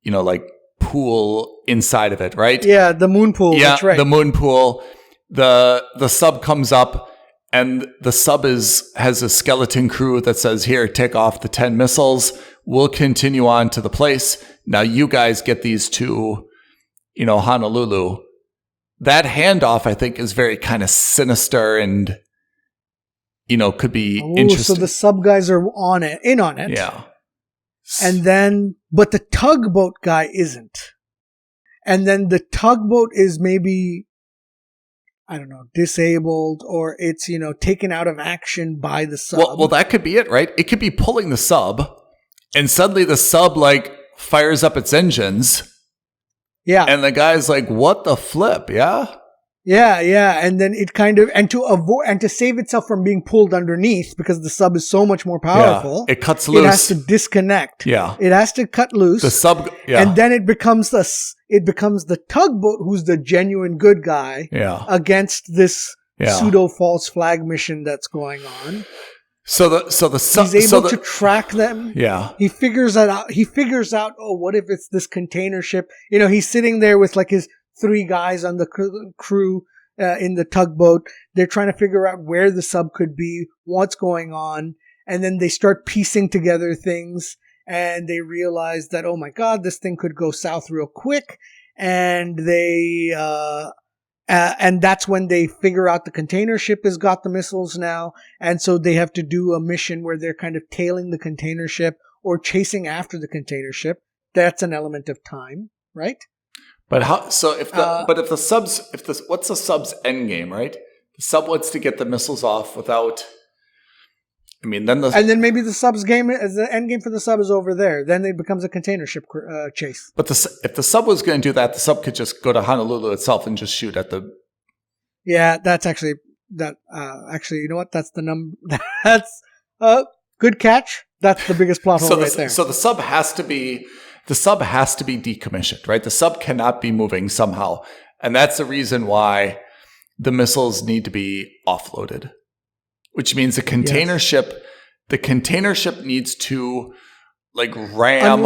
like pool inside of it, right?
Yeah, the moon pool.
Yeah,
that's right.
The moon pool. The sub comes up, and the sub has a skeleton crew that says, here, take off the 10 missiles. We'll continue on to the place. Now you guys get these to, Honolulu. That handoff, I think, is very kind of sinister and, could be interesting.
So the sub guys are in on it.
Yeah.
But the tugboat guy isn't. And then the tugboat is maybe, I don't know, disabled, or it's, taken out of action by the sub.
Well, that could be it, right? It could be pulling the sub, and suddenly the sub, fires up its engines.
Yeah.
And the guy's like, what the flip? Yeah.
Yeah. And then it kind of, and to avoid, and to save itself from being pulled underneath, because the sub is so much more powerful.
Yeah. It cuts loose.
It has to disconnect.
Yeah.
It has to cut loose.
The sub, yeah.
And then it becomes the tugboat who's the genuine good guy.
Yeah.
Against this pseudo false flag mission that's going on.
So the sub,
he's able to track them.
Yeah.
He figures out, oh, what if it's this container ship? He's sitting there with like his 3 guys on the crew in the tugboat. They're trying to figure out where the sub could be, what's going on. And then they start piecing together things, and they realize that, oh my God, this thing could go south real quick. And they, and that's when they figure out the container ship has got the missiles now. And so they have to do a mission where they're kind of tailing the container ship or chasing after the container ship. That's an element of time, right?
But how? So what's the sub's end game, right? The sub wants to get the missiles off without. And then
maybe the sub's game, as the end game for the sub is over there. Then it becomes a container ship chase.
But if the sub was going to do that, the sub could just go to Honolulu itself and just shoot at the.
Yeah, that's actually that. Actually, you know what? That's the number. That's good catch. That's the biggest plot hole right there.
So the sub has to be decommissioned, right? The sub cannot be moving somehow, and that's the reason why the missiles need to be offloaded. Which means the container ship needs to ram.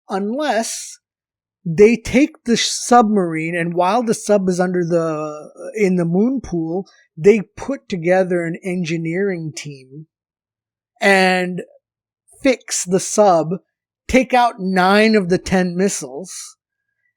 Unless they take the submarine, and while the sub is in the moon pool, they put together an engineering team and fix the sub, take out 9 of the 10 missiles,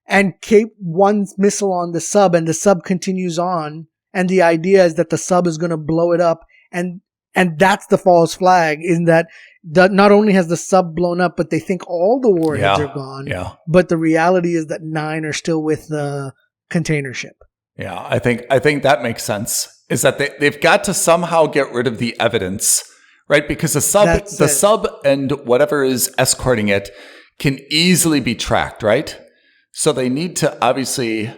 and keep 1 missile on the sub, and the sub continues on. And the idea is that the sub is going to blow it up. And that's the false flag, in that not only has the sub blown up, but they think all the warheads are gone.
Yeah.
But the reality is that 9 are still with the container ship.
Yeah, I think that makes sense. Is that they've got to somehow get rid of the evidence, right? Because the sub and whatever is escorting it can easily be tracked, right? So they need to obviously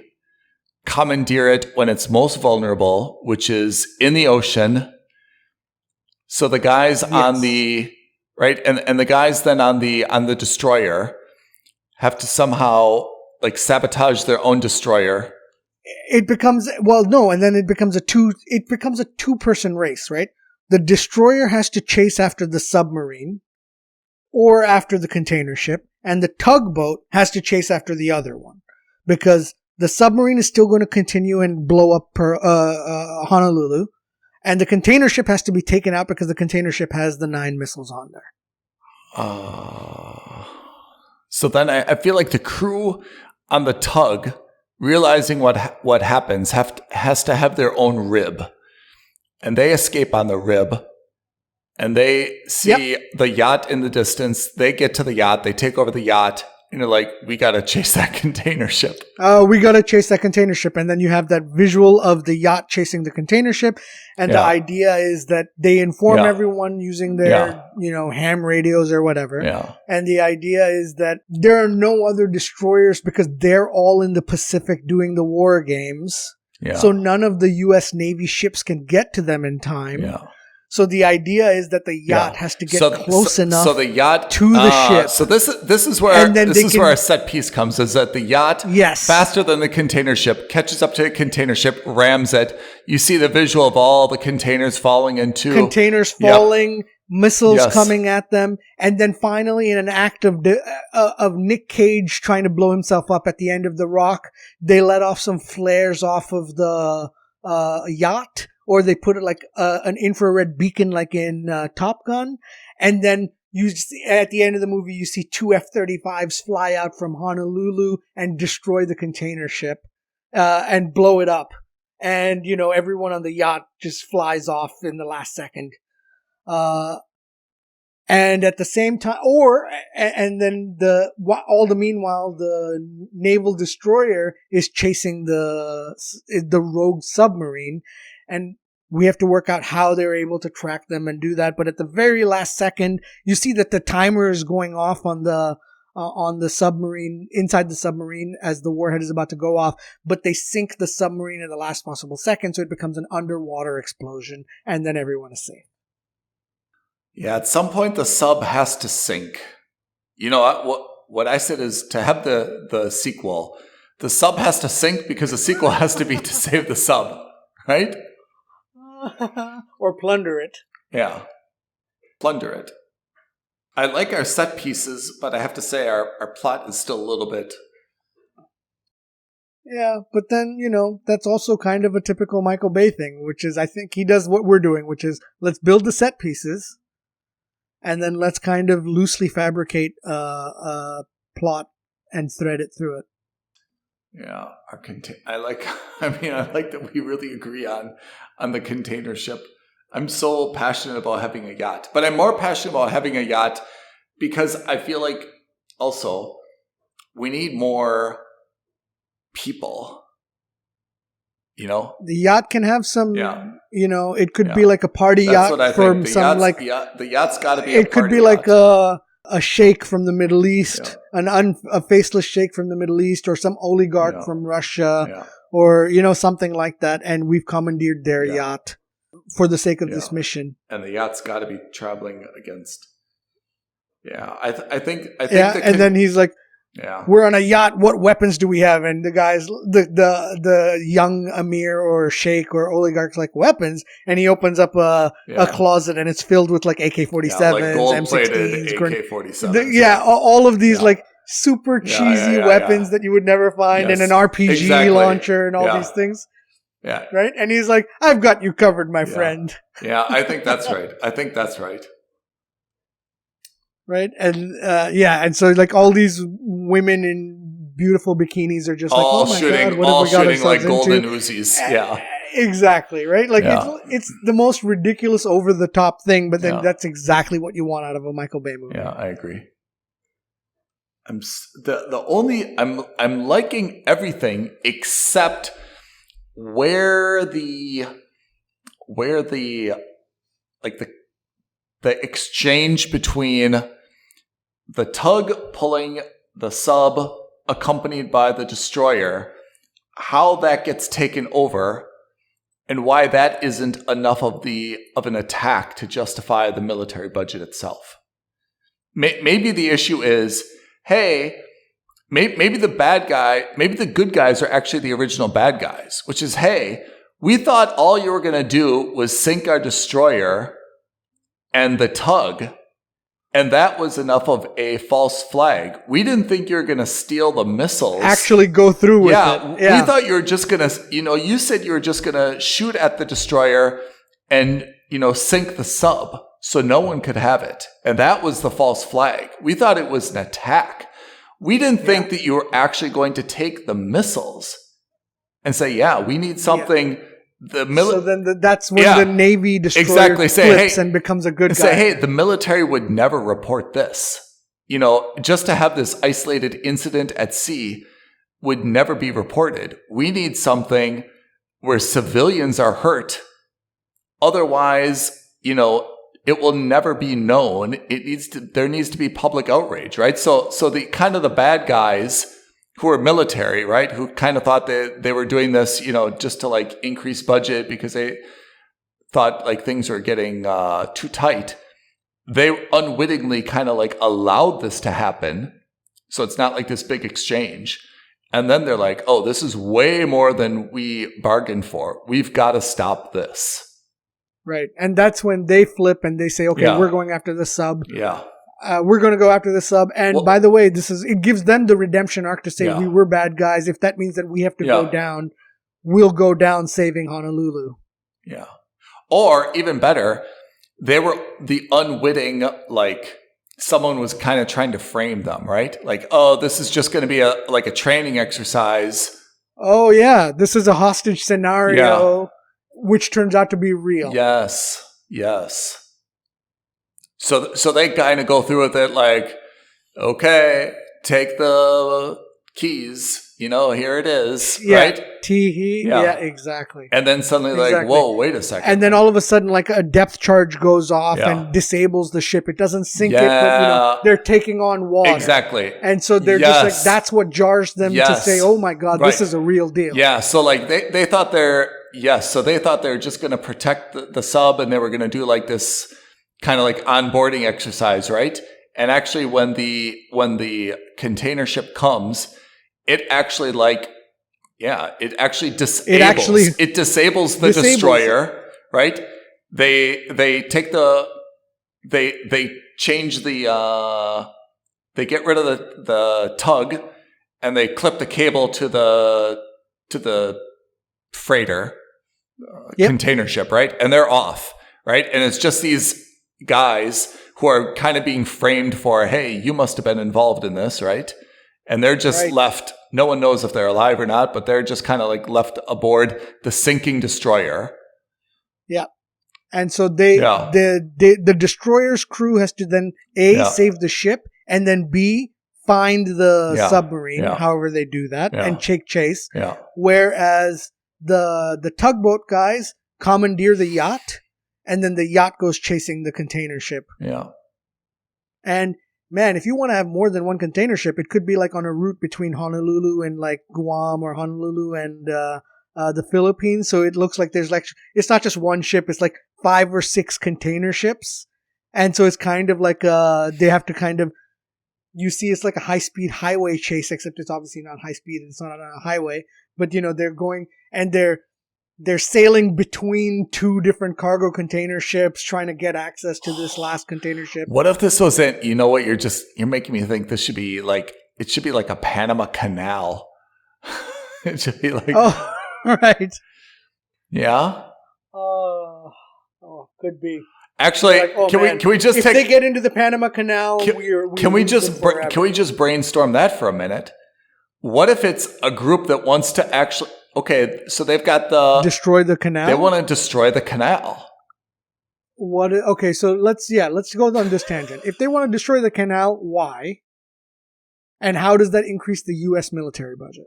commandeer it when it's most vulnerable, which is in the ocean. So the guys on the right and the guys then on the destroyer have to somehow like sabotage their own destroyer.
It becomes and then it becomes a two-person race, right? The destroyer has to chase after the submarine or after the container ship, and the tugboat has to chase after the other one, because the submarine is still going to continue and blow up Honolulu, and the container ship has to be taken out because the container ship has the 9 missiles on there.
So then I feel like the crew on the tug, realizing what happens, has to have their own rib. And they escape on the rib. And they see the yacht in the distance. They get to the yacht. They take over the yacht. And they're like, we got to chase that container ship.
We got to chase that container ship. And then you have that visual of the yacht chasing the container ship. And the idea is that they inform everyone using their, ham radios or whatever.
Yeah.
And the idea is that there are no other destroyers because they're all in the Pacific doing the war games.
Yeah.
So none of the U.S. Navy ships can get to them in time.
Yeah.
So the idea is that the yacht has to get close enough
the yacht,
to the ship.
So this is where where our set piece comes, is that the yacht, faster than the container ship, catches up to the container ship, rams it. You see the visual of all the containers falling into...
Containers falling, missiles coming at them, and then finally in an act of Nick Cage trying to blow himself up at the end of the rock, they let off some flares off of the yacht. Or they put it like an infrared beacon like in Top Gun. And then at the end of the movie, you see 2 F-35s fly out from Honolulu and destroy the container ship and blow it up. And, everyone on the yacht just flies off in the last second. And at the same time, meanwhile, the naval destroyer is chasing the rogue submarine. And we have to work out how they're able to track them and do that. But at the very last second, you see that the timer is going off on the submarine, inside the submarine, as the warhead is about to go off. But they sink the submarine in the last possible second, so it becomes an underwater explosion, and then everyone is safe.
Yeah, at some point the sub has to sink. What I said is, to have the sequel, the sub has to sink because the sequel has to be to save the sub, right?
Or plunder it.
Yeah. Plunder it. I like our set pieces, but I have to say our plot is still a little bit...
Yeah, but then, that's also kind of a typical Michael Bay thing, which is, I think he does what we're doing, which is, let's build the set pieces, and then let's kind of loosely fabricate a plot and thread it through it.
Yeah, I like that we really agree on the container ship. I'm so passionate about having a yacht, but I'm more passionate about having a yacht because I feel like also we need more people. The
yacht can have some. It could be like a party yacht from some
the yacht's got to be.
It could be like a sheikh from the Middle East, a faceless sheikh from the Middle East, or some oligarch from Russia, or something like that. And we've commandeered their yacht for the sake of this mission.
And the yacht's got to be traveling against. Yeah, I think.
And then he's like, we're on a yacht. What weapons do we have? And the guys, the young Amir or sheikh or oligarch's like, weapons. And he opens up a closet and it's filled with like AK-47s,
like gold-plated
M16s,
AK-47s.
All of these like super cheesy weapons that you would never find in an RPG launcher and all these things.
Yeah.
Right? And he's like, I've got you covered, my friend.
Yeah, I think that's right.
Right? And and so like all these women in beautiful bikinis are just
all
like, oh my
shooting,
God, what have we got
shooting like
ourselves
golden
into?
Uzis. Yeah.
Exactly, right? Like it's the most ridiculous over the top thing, but then that's exactly what you want out of a Michael Bay movie.
Yeah, I agree. I'm liking everything except where the the exchange between the tug pulling the sub accompanied by the destroyer, how that gets taken over, and why that isn't enough of an attack to justify the military budget itself. Maybe the issue is, hey, maybe the good guys are actually the original bad guys, which is, hey, we thought all you were going to do was sink our destroyer and the tug, and that was enough of a false flag. We didn't think you were going to steal the missiles.
Actually go through with it.
Yeah, we thought you were just going to, you said you were just going to shoot at the destroyer and, sink the sub so no one could have it. And that was the false flag. We thought it was an attack. We didn't think that you were actually going to take the missiles and say, yeah, we need something.
So then that's when the Navy destroyer flips and becomes a good guy.
Say, hey, the military would never report this. Just to have this isolated incident at sea would never be reported. We need something where civilians are hurt. Otherwise, it will never be known. There needs to be public outrage, right? So the kind of the bad guys who are military, right? Who kind of thought that they were doing this, just to like increase budget because they thought like things were getting too tight. They unwittingly kind of like allowed this to happen. So it's not like this big exchange. And then they're like, oh, this is way more than we bargained for. We've got to stop this.
Right. And that's when they flip and they say, okay, we're going after the sub.
Yeah.
We're going to go after the sub. And by the way, it gives them the redemption arc to say we were bad guys. If that means that we have to go down, we'll go down saving Honolulu. Yeah.
Or even better, they were the unwitting, like someone was kind of trying to frame them, right? Like, oh, this is just going to be a training exercise.
Oh, yeah. This is a hostage scenario, which turns out to be real.
Yes. So they kind of go through with it like, okay, take the keys, here it is, right?
Yeah, exactly.
And then suddenly like, whoa, wait a second.
And then all of a sudden like a depth charge goes off and disables the ship. It doesn't sink it, but they're taking on water.
Exactly.
And so they're just like, that's what jars them to say, oh my God, this is a real deal.
Yeah, so like they thought they were just going to protect the sub and they were going to do like this kind of like onboarding exercise, right? And actually when the container ship comes, it actually disables the destroyer, right? They take they change they get rid of the tug and they clip the cable to the freighter container ship, right? And they're off, right? And it's just these guys who are kind of being framed for, hey, you must have been involved in this, right? And they're just left. No one knows if they're alive or not, but they're just kind of like left aboard the sinking destroyer. Yeah.
And so the destroyer's crew has to then save the ship and then B, find the submarine, however they do that, and take chase. Yeah. Whereas the tugboat guys commandeer the yacht, and then the yacht goes chasing the container ship. Yeah. And man, if you want to have more than one container ship, it could be like on a route between Honolulu and like Guam or Honolulu and the Philippines. So it looks like there's like, it's not just one ship, it's like 5 or 6 container ships. And so it's kind of like they have to kind of, you see it's like a high-speed highway chase, except it's obviously not high-speed, it's not on a highway. But, they're going, and they're sailing between 2 different cargo container ships, trying to get access to this last container ship.
What if this wasn't, you know what, you're making me think this should be like, it should be like a Panama Canal. It should be like.
Oh, right.
Yeah?
Oh, could be.
Actually, like, can we just
if they get into the Panama Canal,
can we just brainstorm that for a minute? What if it's a group that wants to actually? Okay, so they've got
destroy the canal.
They want to destroy the canal.
What? Okay, so let's go on this tangent. If they want to destroy the canal, why? And how does that increase the U.S. military budget?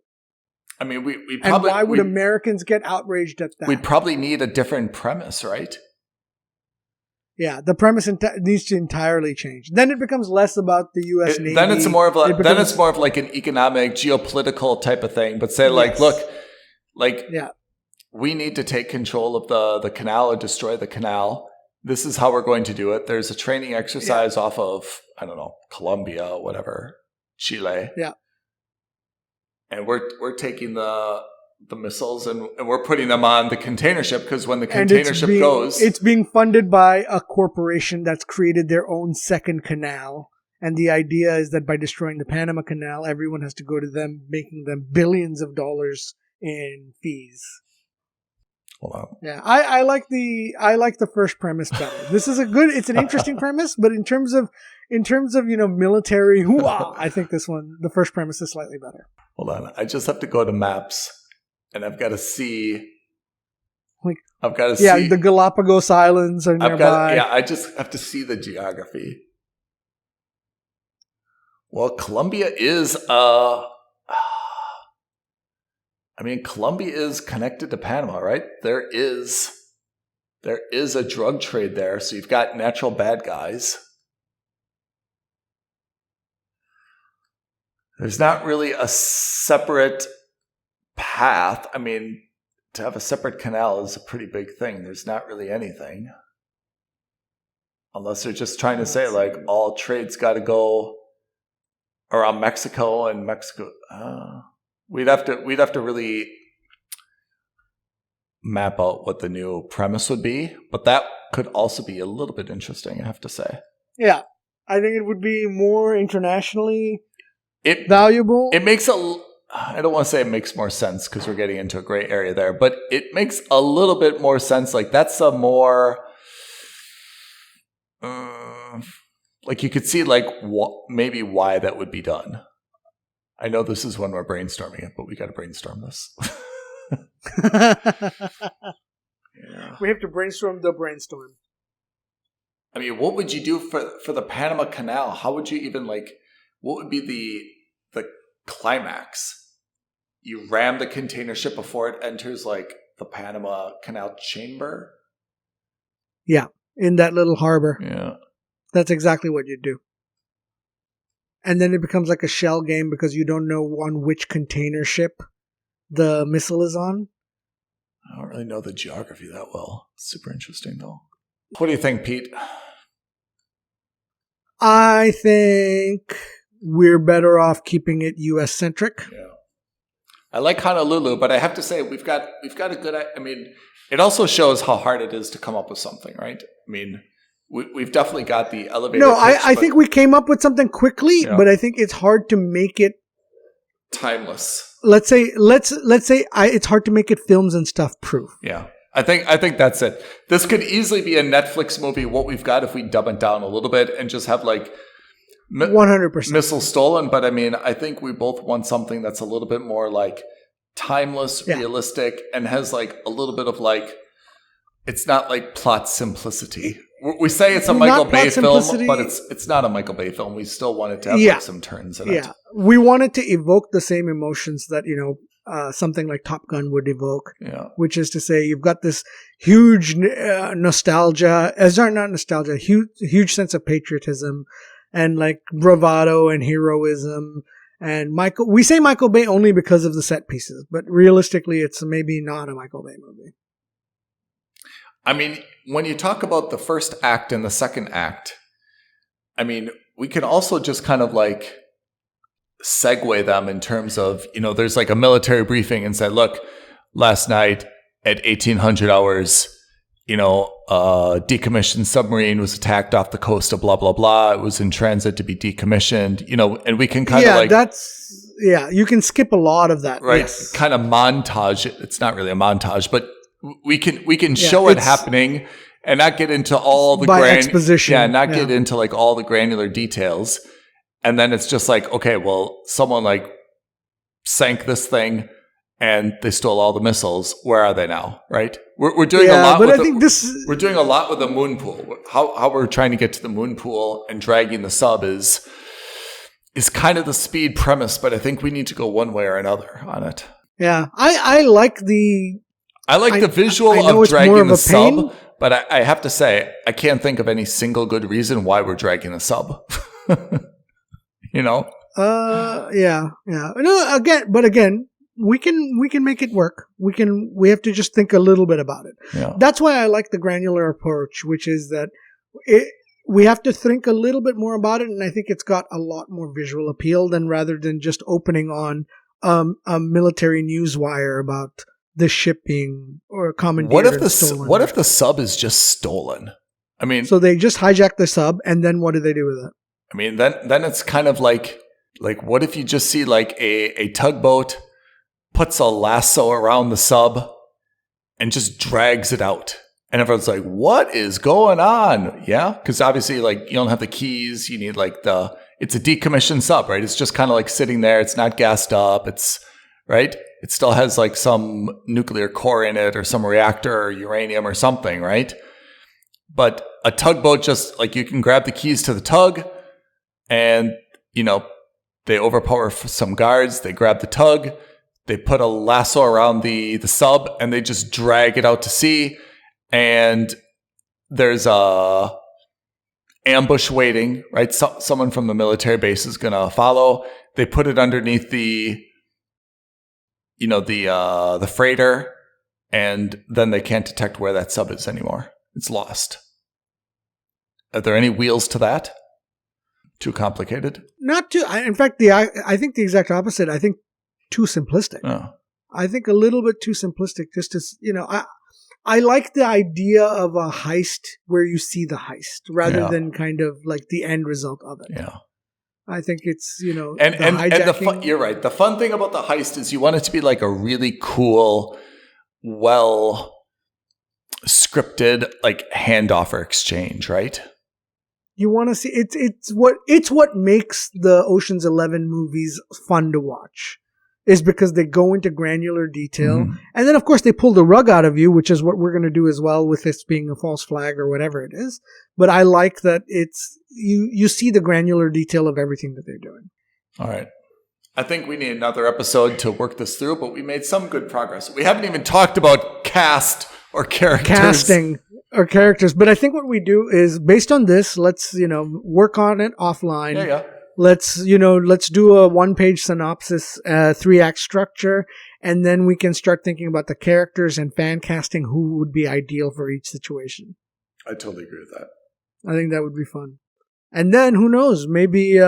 I mean, we probably.
And why would Americans get outraged at that?
We'd probably need a different premise, right?
Yeah, the premise needs to entirely change. Then it becomes less about the U.S. Navy.
Then it's more of like an economic, geopolitical type of thing. But say like, look, like we need to take control of the canal or destroy the canal. This is how we're going to do it. There's a training exercise off of, I don't know, Colombia, whatever, Chile.
Yeah.
And we're taking the missiles and we're putting them on the container ship, because when the container ship goes...
It's being funded by a corporation that's created their own second canal. And the idea is that by destroying the Panama Canal, everyone has to go to them, making them billions of dollars in fees.
Hold on.
Yeah, I like the first premise better. This is it's an interesting premise, but in terms of military hoo-ah, I think the first premise is slightly better.
Hold on, I just have to go to maps, and I've got to see.
Yeah, the Galapagos Islands are nearby.
I just have to see the geography. Well, Colombia is Colombia is connected to Panama, right? There is a drug trade there, so you've got natural bad guys. There's not really a separate path. I mean, to have a separate canal is a pretty big thing. There's not really anything. Unless they're just trying to say, like, all trade's got to go around Mexico and Mexico. We'd have to really map out what the new premise would be. But that could also be a little bit interesting, I have to say.
Yeah. I think it would be more internationally valuable.
It makes I don't want to say it makes more sense, because we're getting into a gray area there, but it makes a little bit more sense. Like, that's a more, like, you could see like maybe why that would be done. I know this is when we're brainstorming it, but we got to brainstorm this.
We have to brainstorm the brainstorm.
I mean, what would you do for the Panama Canal? How would you even what would be the climax? You ram the container ship before it enters like the Panama Canal chamber?
Yeah, in that little harbor.
Yeah.
That's exactly what you do. And then it becomes like a shell game, because you don't know on which container ship the missile is on.
I don't really know the geography that well. Super interesting, though. What do you think, Pete?
I think we're better off keeping it U.S.-centric.
Yeah. I like Honolulu, but I have to say we've got a good... I mean, it also shows how hard it is to come up with something, right? I mean, we've definitely got the elevator.
No, I think we came up with something quickly, but I think it's hard to make it
timeless.
Let's say it's hard to make it films and stuff proof.
Yeah. I think that's it. This could easily be a Netflix movie, what we've got, if we dumb it down a little bit and just have
100%
missiles stolen. But I mean, I think we both want something that's a little bit more timeless, realistic, and has a little bit of it's not plot simplicity. We say it's a Michael Bay film, but it's not a Michael Bay film. We still want it to have some turns in it. Yeah,
we wanted to evoke the same emotions that something like Top Gun would evoke.
Yeah,
which is to say, you've got this huge nostalgia, huge sense of patriotism, and bravado and heroism. And we say Michael Bay only because of the set pieces, but realistically, it's maybe not a Michael Bay movie.
I mean, when you talk about the first act and the second act, I mean, we can also just kind of segue them in terms of, there's a military briefing and say, look, last night at 1800 hours, decommissioned submarine was attacked off the coast of blah, blah, blah. It was in transit to be decommissioned, and we can kind of
you can skip a lot of that.
Right.
Yes.
Kind of montage. It's not really a montage, but we can show it happening and not get into all the
exposition.
Yeah, get into all the granular details. And then it's just okay, well, someone sank this thing and they stole all the missiles. Where are they now? Right? We're doing a lot. But we're doing a lot with the moon pool. How we're trying to get to the moon pool and dragging the sub is kind of the speed premise. But I think we need to go one way or another on it.
Yeah, I like the.
I like the visual of dragging the sub, But I have to say, I can't think of any single good reason why we're dragging the sub. You know?
Yeah. No, again, we can make it work. We have to just think a little bit about it.
Yeah.
That's why I like the granular approach, which is that we have to think a little bit more about it, and I think it's got a lot more visual appeal than rather than just opening on a military news wire about the ship being or commandeered.
What if the sub is just stolen? I mean,
so they just hijack the sub, and then what do they do with it?
I mean, then it's kind of like what if you just see like a tugboat puts a lasso around the sub and just drags it out. And everyone's like, what is going on? Yeah. Because obviously, like, you don't have the keys. You need like it's a decommissioned sub, right? It's just kind of like sitting there. It's not gassed up. It's right. It still has like some nuclear core in it or some reactor or uranium or something, right? But a tugboat, just like you can grab the keys to the tug and, you know, they overpower some guards. They grab the tug. They put a lasso around the sub and they just drag it out to sea. And there's a ambush waiting, right? Someone from the military base is going to follow. They put it underneath the freighter, and then they can't detect where that sub is anymore. It's lost. Are there any wheels to that? Too complicated?
Not too. In fact, I think the exact opposite. I think too simplistic.
Oh.
I think a little bit too simplistic. Just to, you know, I like the idea of a heist where you see the heist rather than kind of like the end result of it.
Yeah.
I think it's, you know,
and you're right. The fun thing about the heist is you want it to be like a really cool, well scripted like handoff or exchange, right?
You want to see it's what makes the Ocean's 11 movies fun to watch. Is because they go into granular detail. Mm-hmm. And then, of course, they pull the rug out of you, which is what we're going to do as well with this being a false flag or whatever it is. But I like that it's you see the granular detail of everything that they're doing.
All right. I think we need another episode to work this through, but we made some good progress. We haven't even talked about cast or characters.
Casting or characters. But I think what we do is, based on this, let's, you know, work on it offline.
Yeah.
Let's do a 1-page synopsis, 3-act structure, and then we can start thinking about the characters and fan casting who would be ideal for each situation.
I totally agree with that.
I think that would be fun. And then, who knows, maybe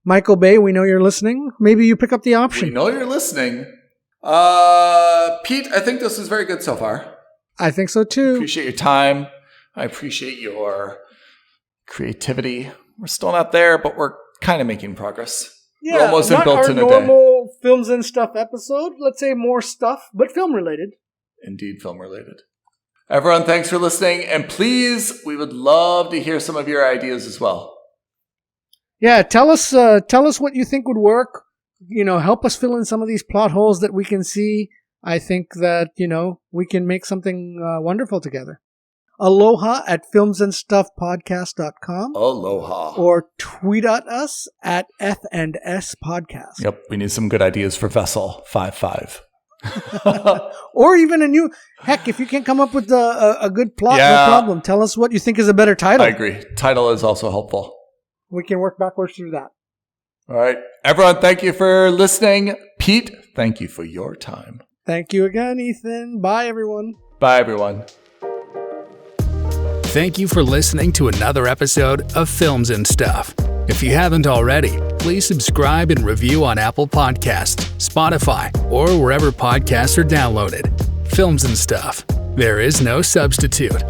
Michael Bay, we know you're listening. Maybe you pick up the option.
We know you're listening. Pete, I think this is very good so far.
I think so too.
I appreciate your time. I appreciate your creativity. We're still not there, but we're kind of making progress.
Yeah,
we're almost
not
built
our
in a day.
normal films and stuff episode. Let's say more stuff, but film related.
Indeed, film related. Everyone, thanks for listening, and please, we would love to hear some of your ideas as well.
Yeah, tell us what you think would work. You know, help us fill in some of these plot holes that we can see. I think that, you know, we can make something wonderful together. Aloha at filmsandstuffpodcast.com.
Aloha.
Or tweet at us at F&S Podcast.
Yep, we need some good ideas for Ve55el.
Or even a new, heck, if you can't come up with a good plot, no problem. Tell us what you think is a better title.
I agree. Title is also helpful.
We can work backwards through that.
All right. Everyone, thank you for listening. Pete, thank you for your time.
Thank you again, Ethan. Bye, everyone.
Bye, everyone.
Thank you for listening to another episode of Films and Stuff. If you haven't already, please subscribe and review on Apple Podcasts, Spotify, or wherever podcasts are downloaded. Films and Stuff. There is no substitute.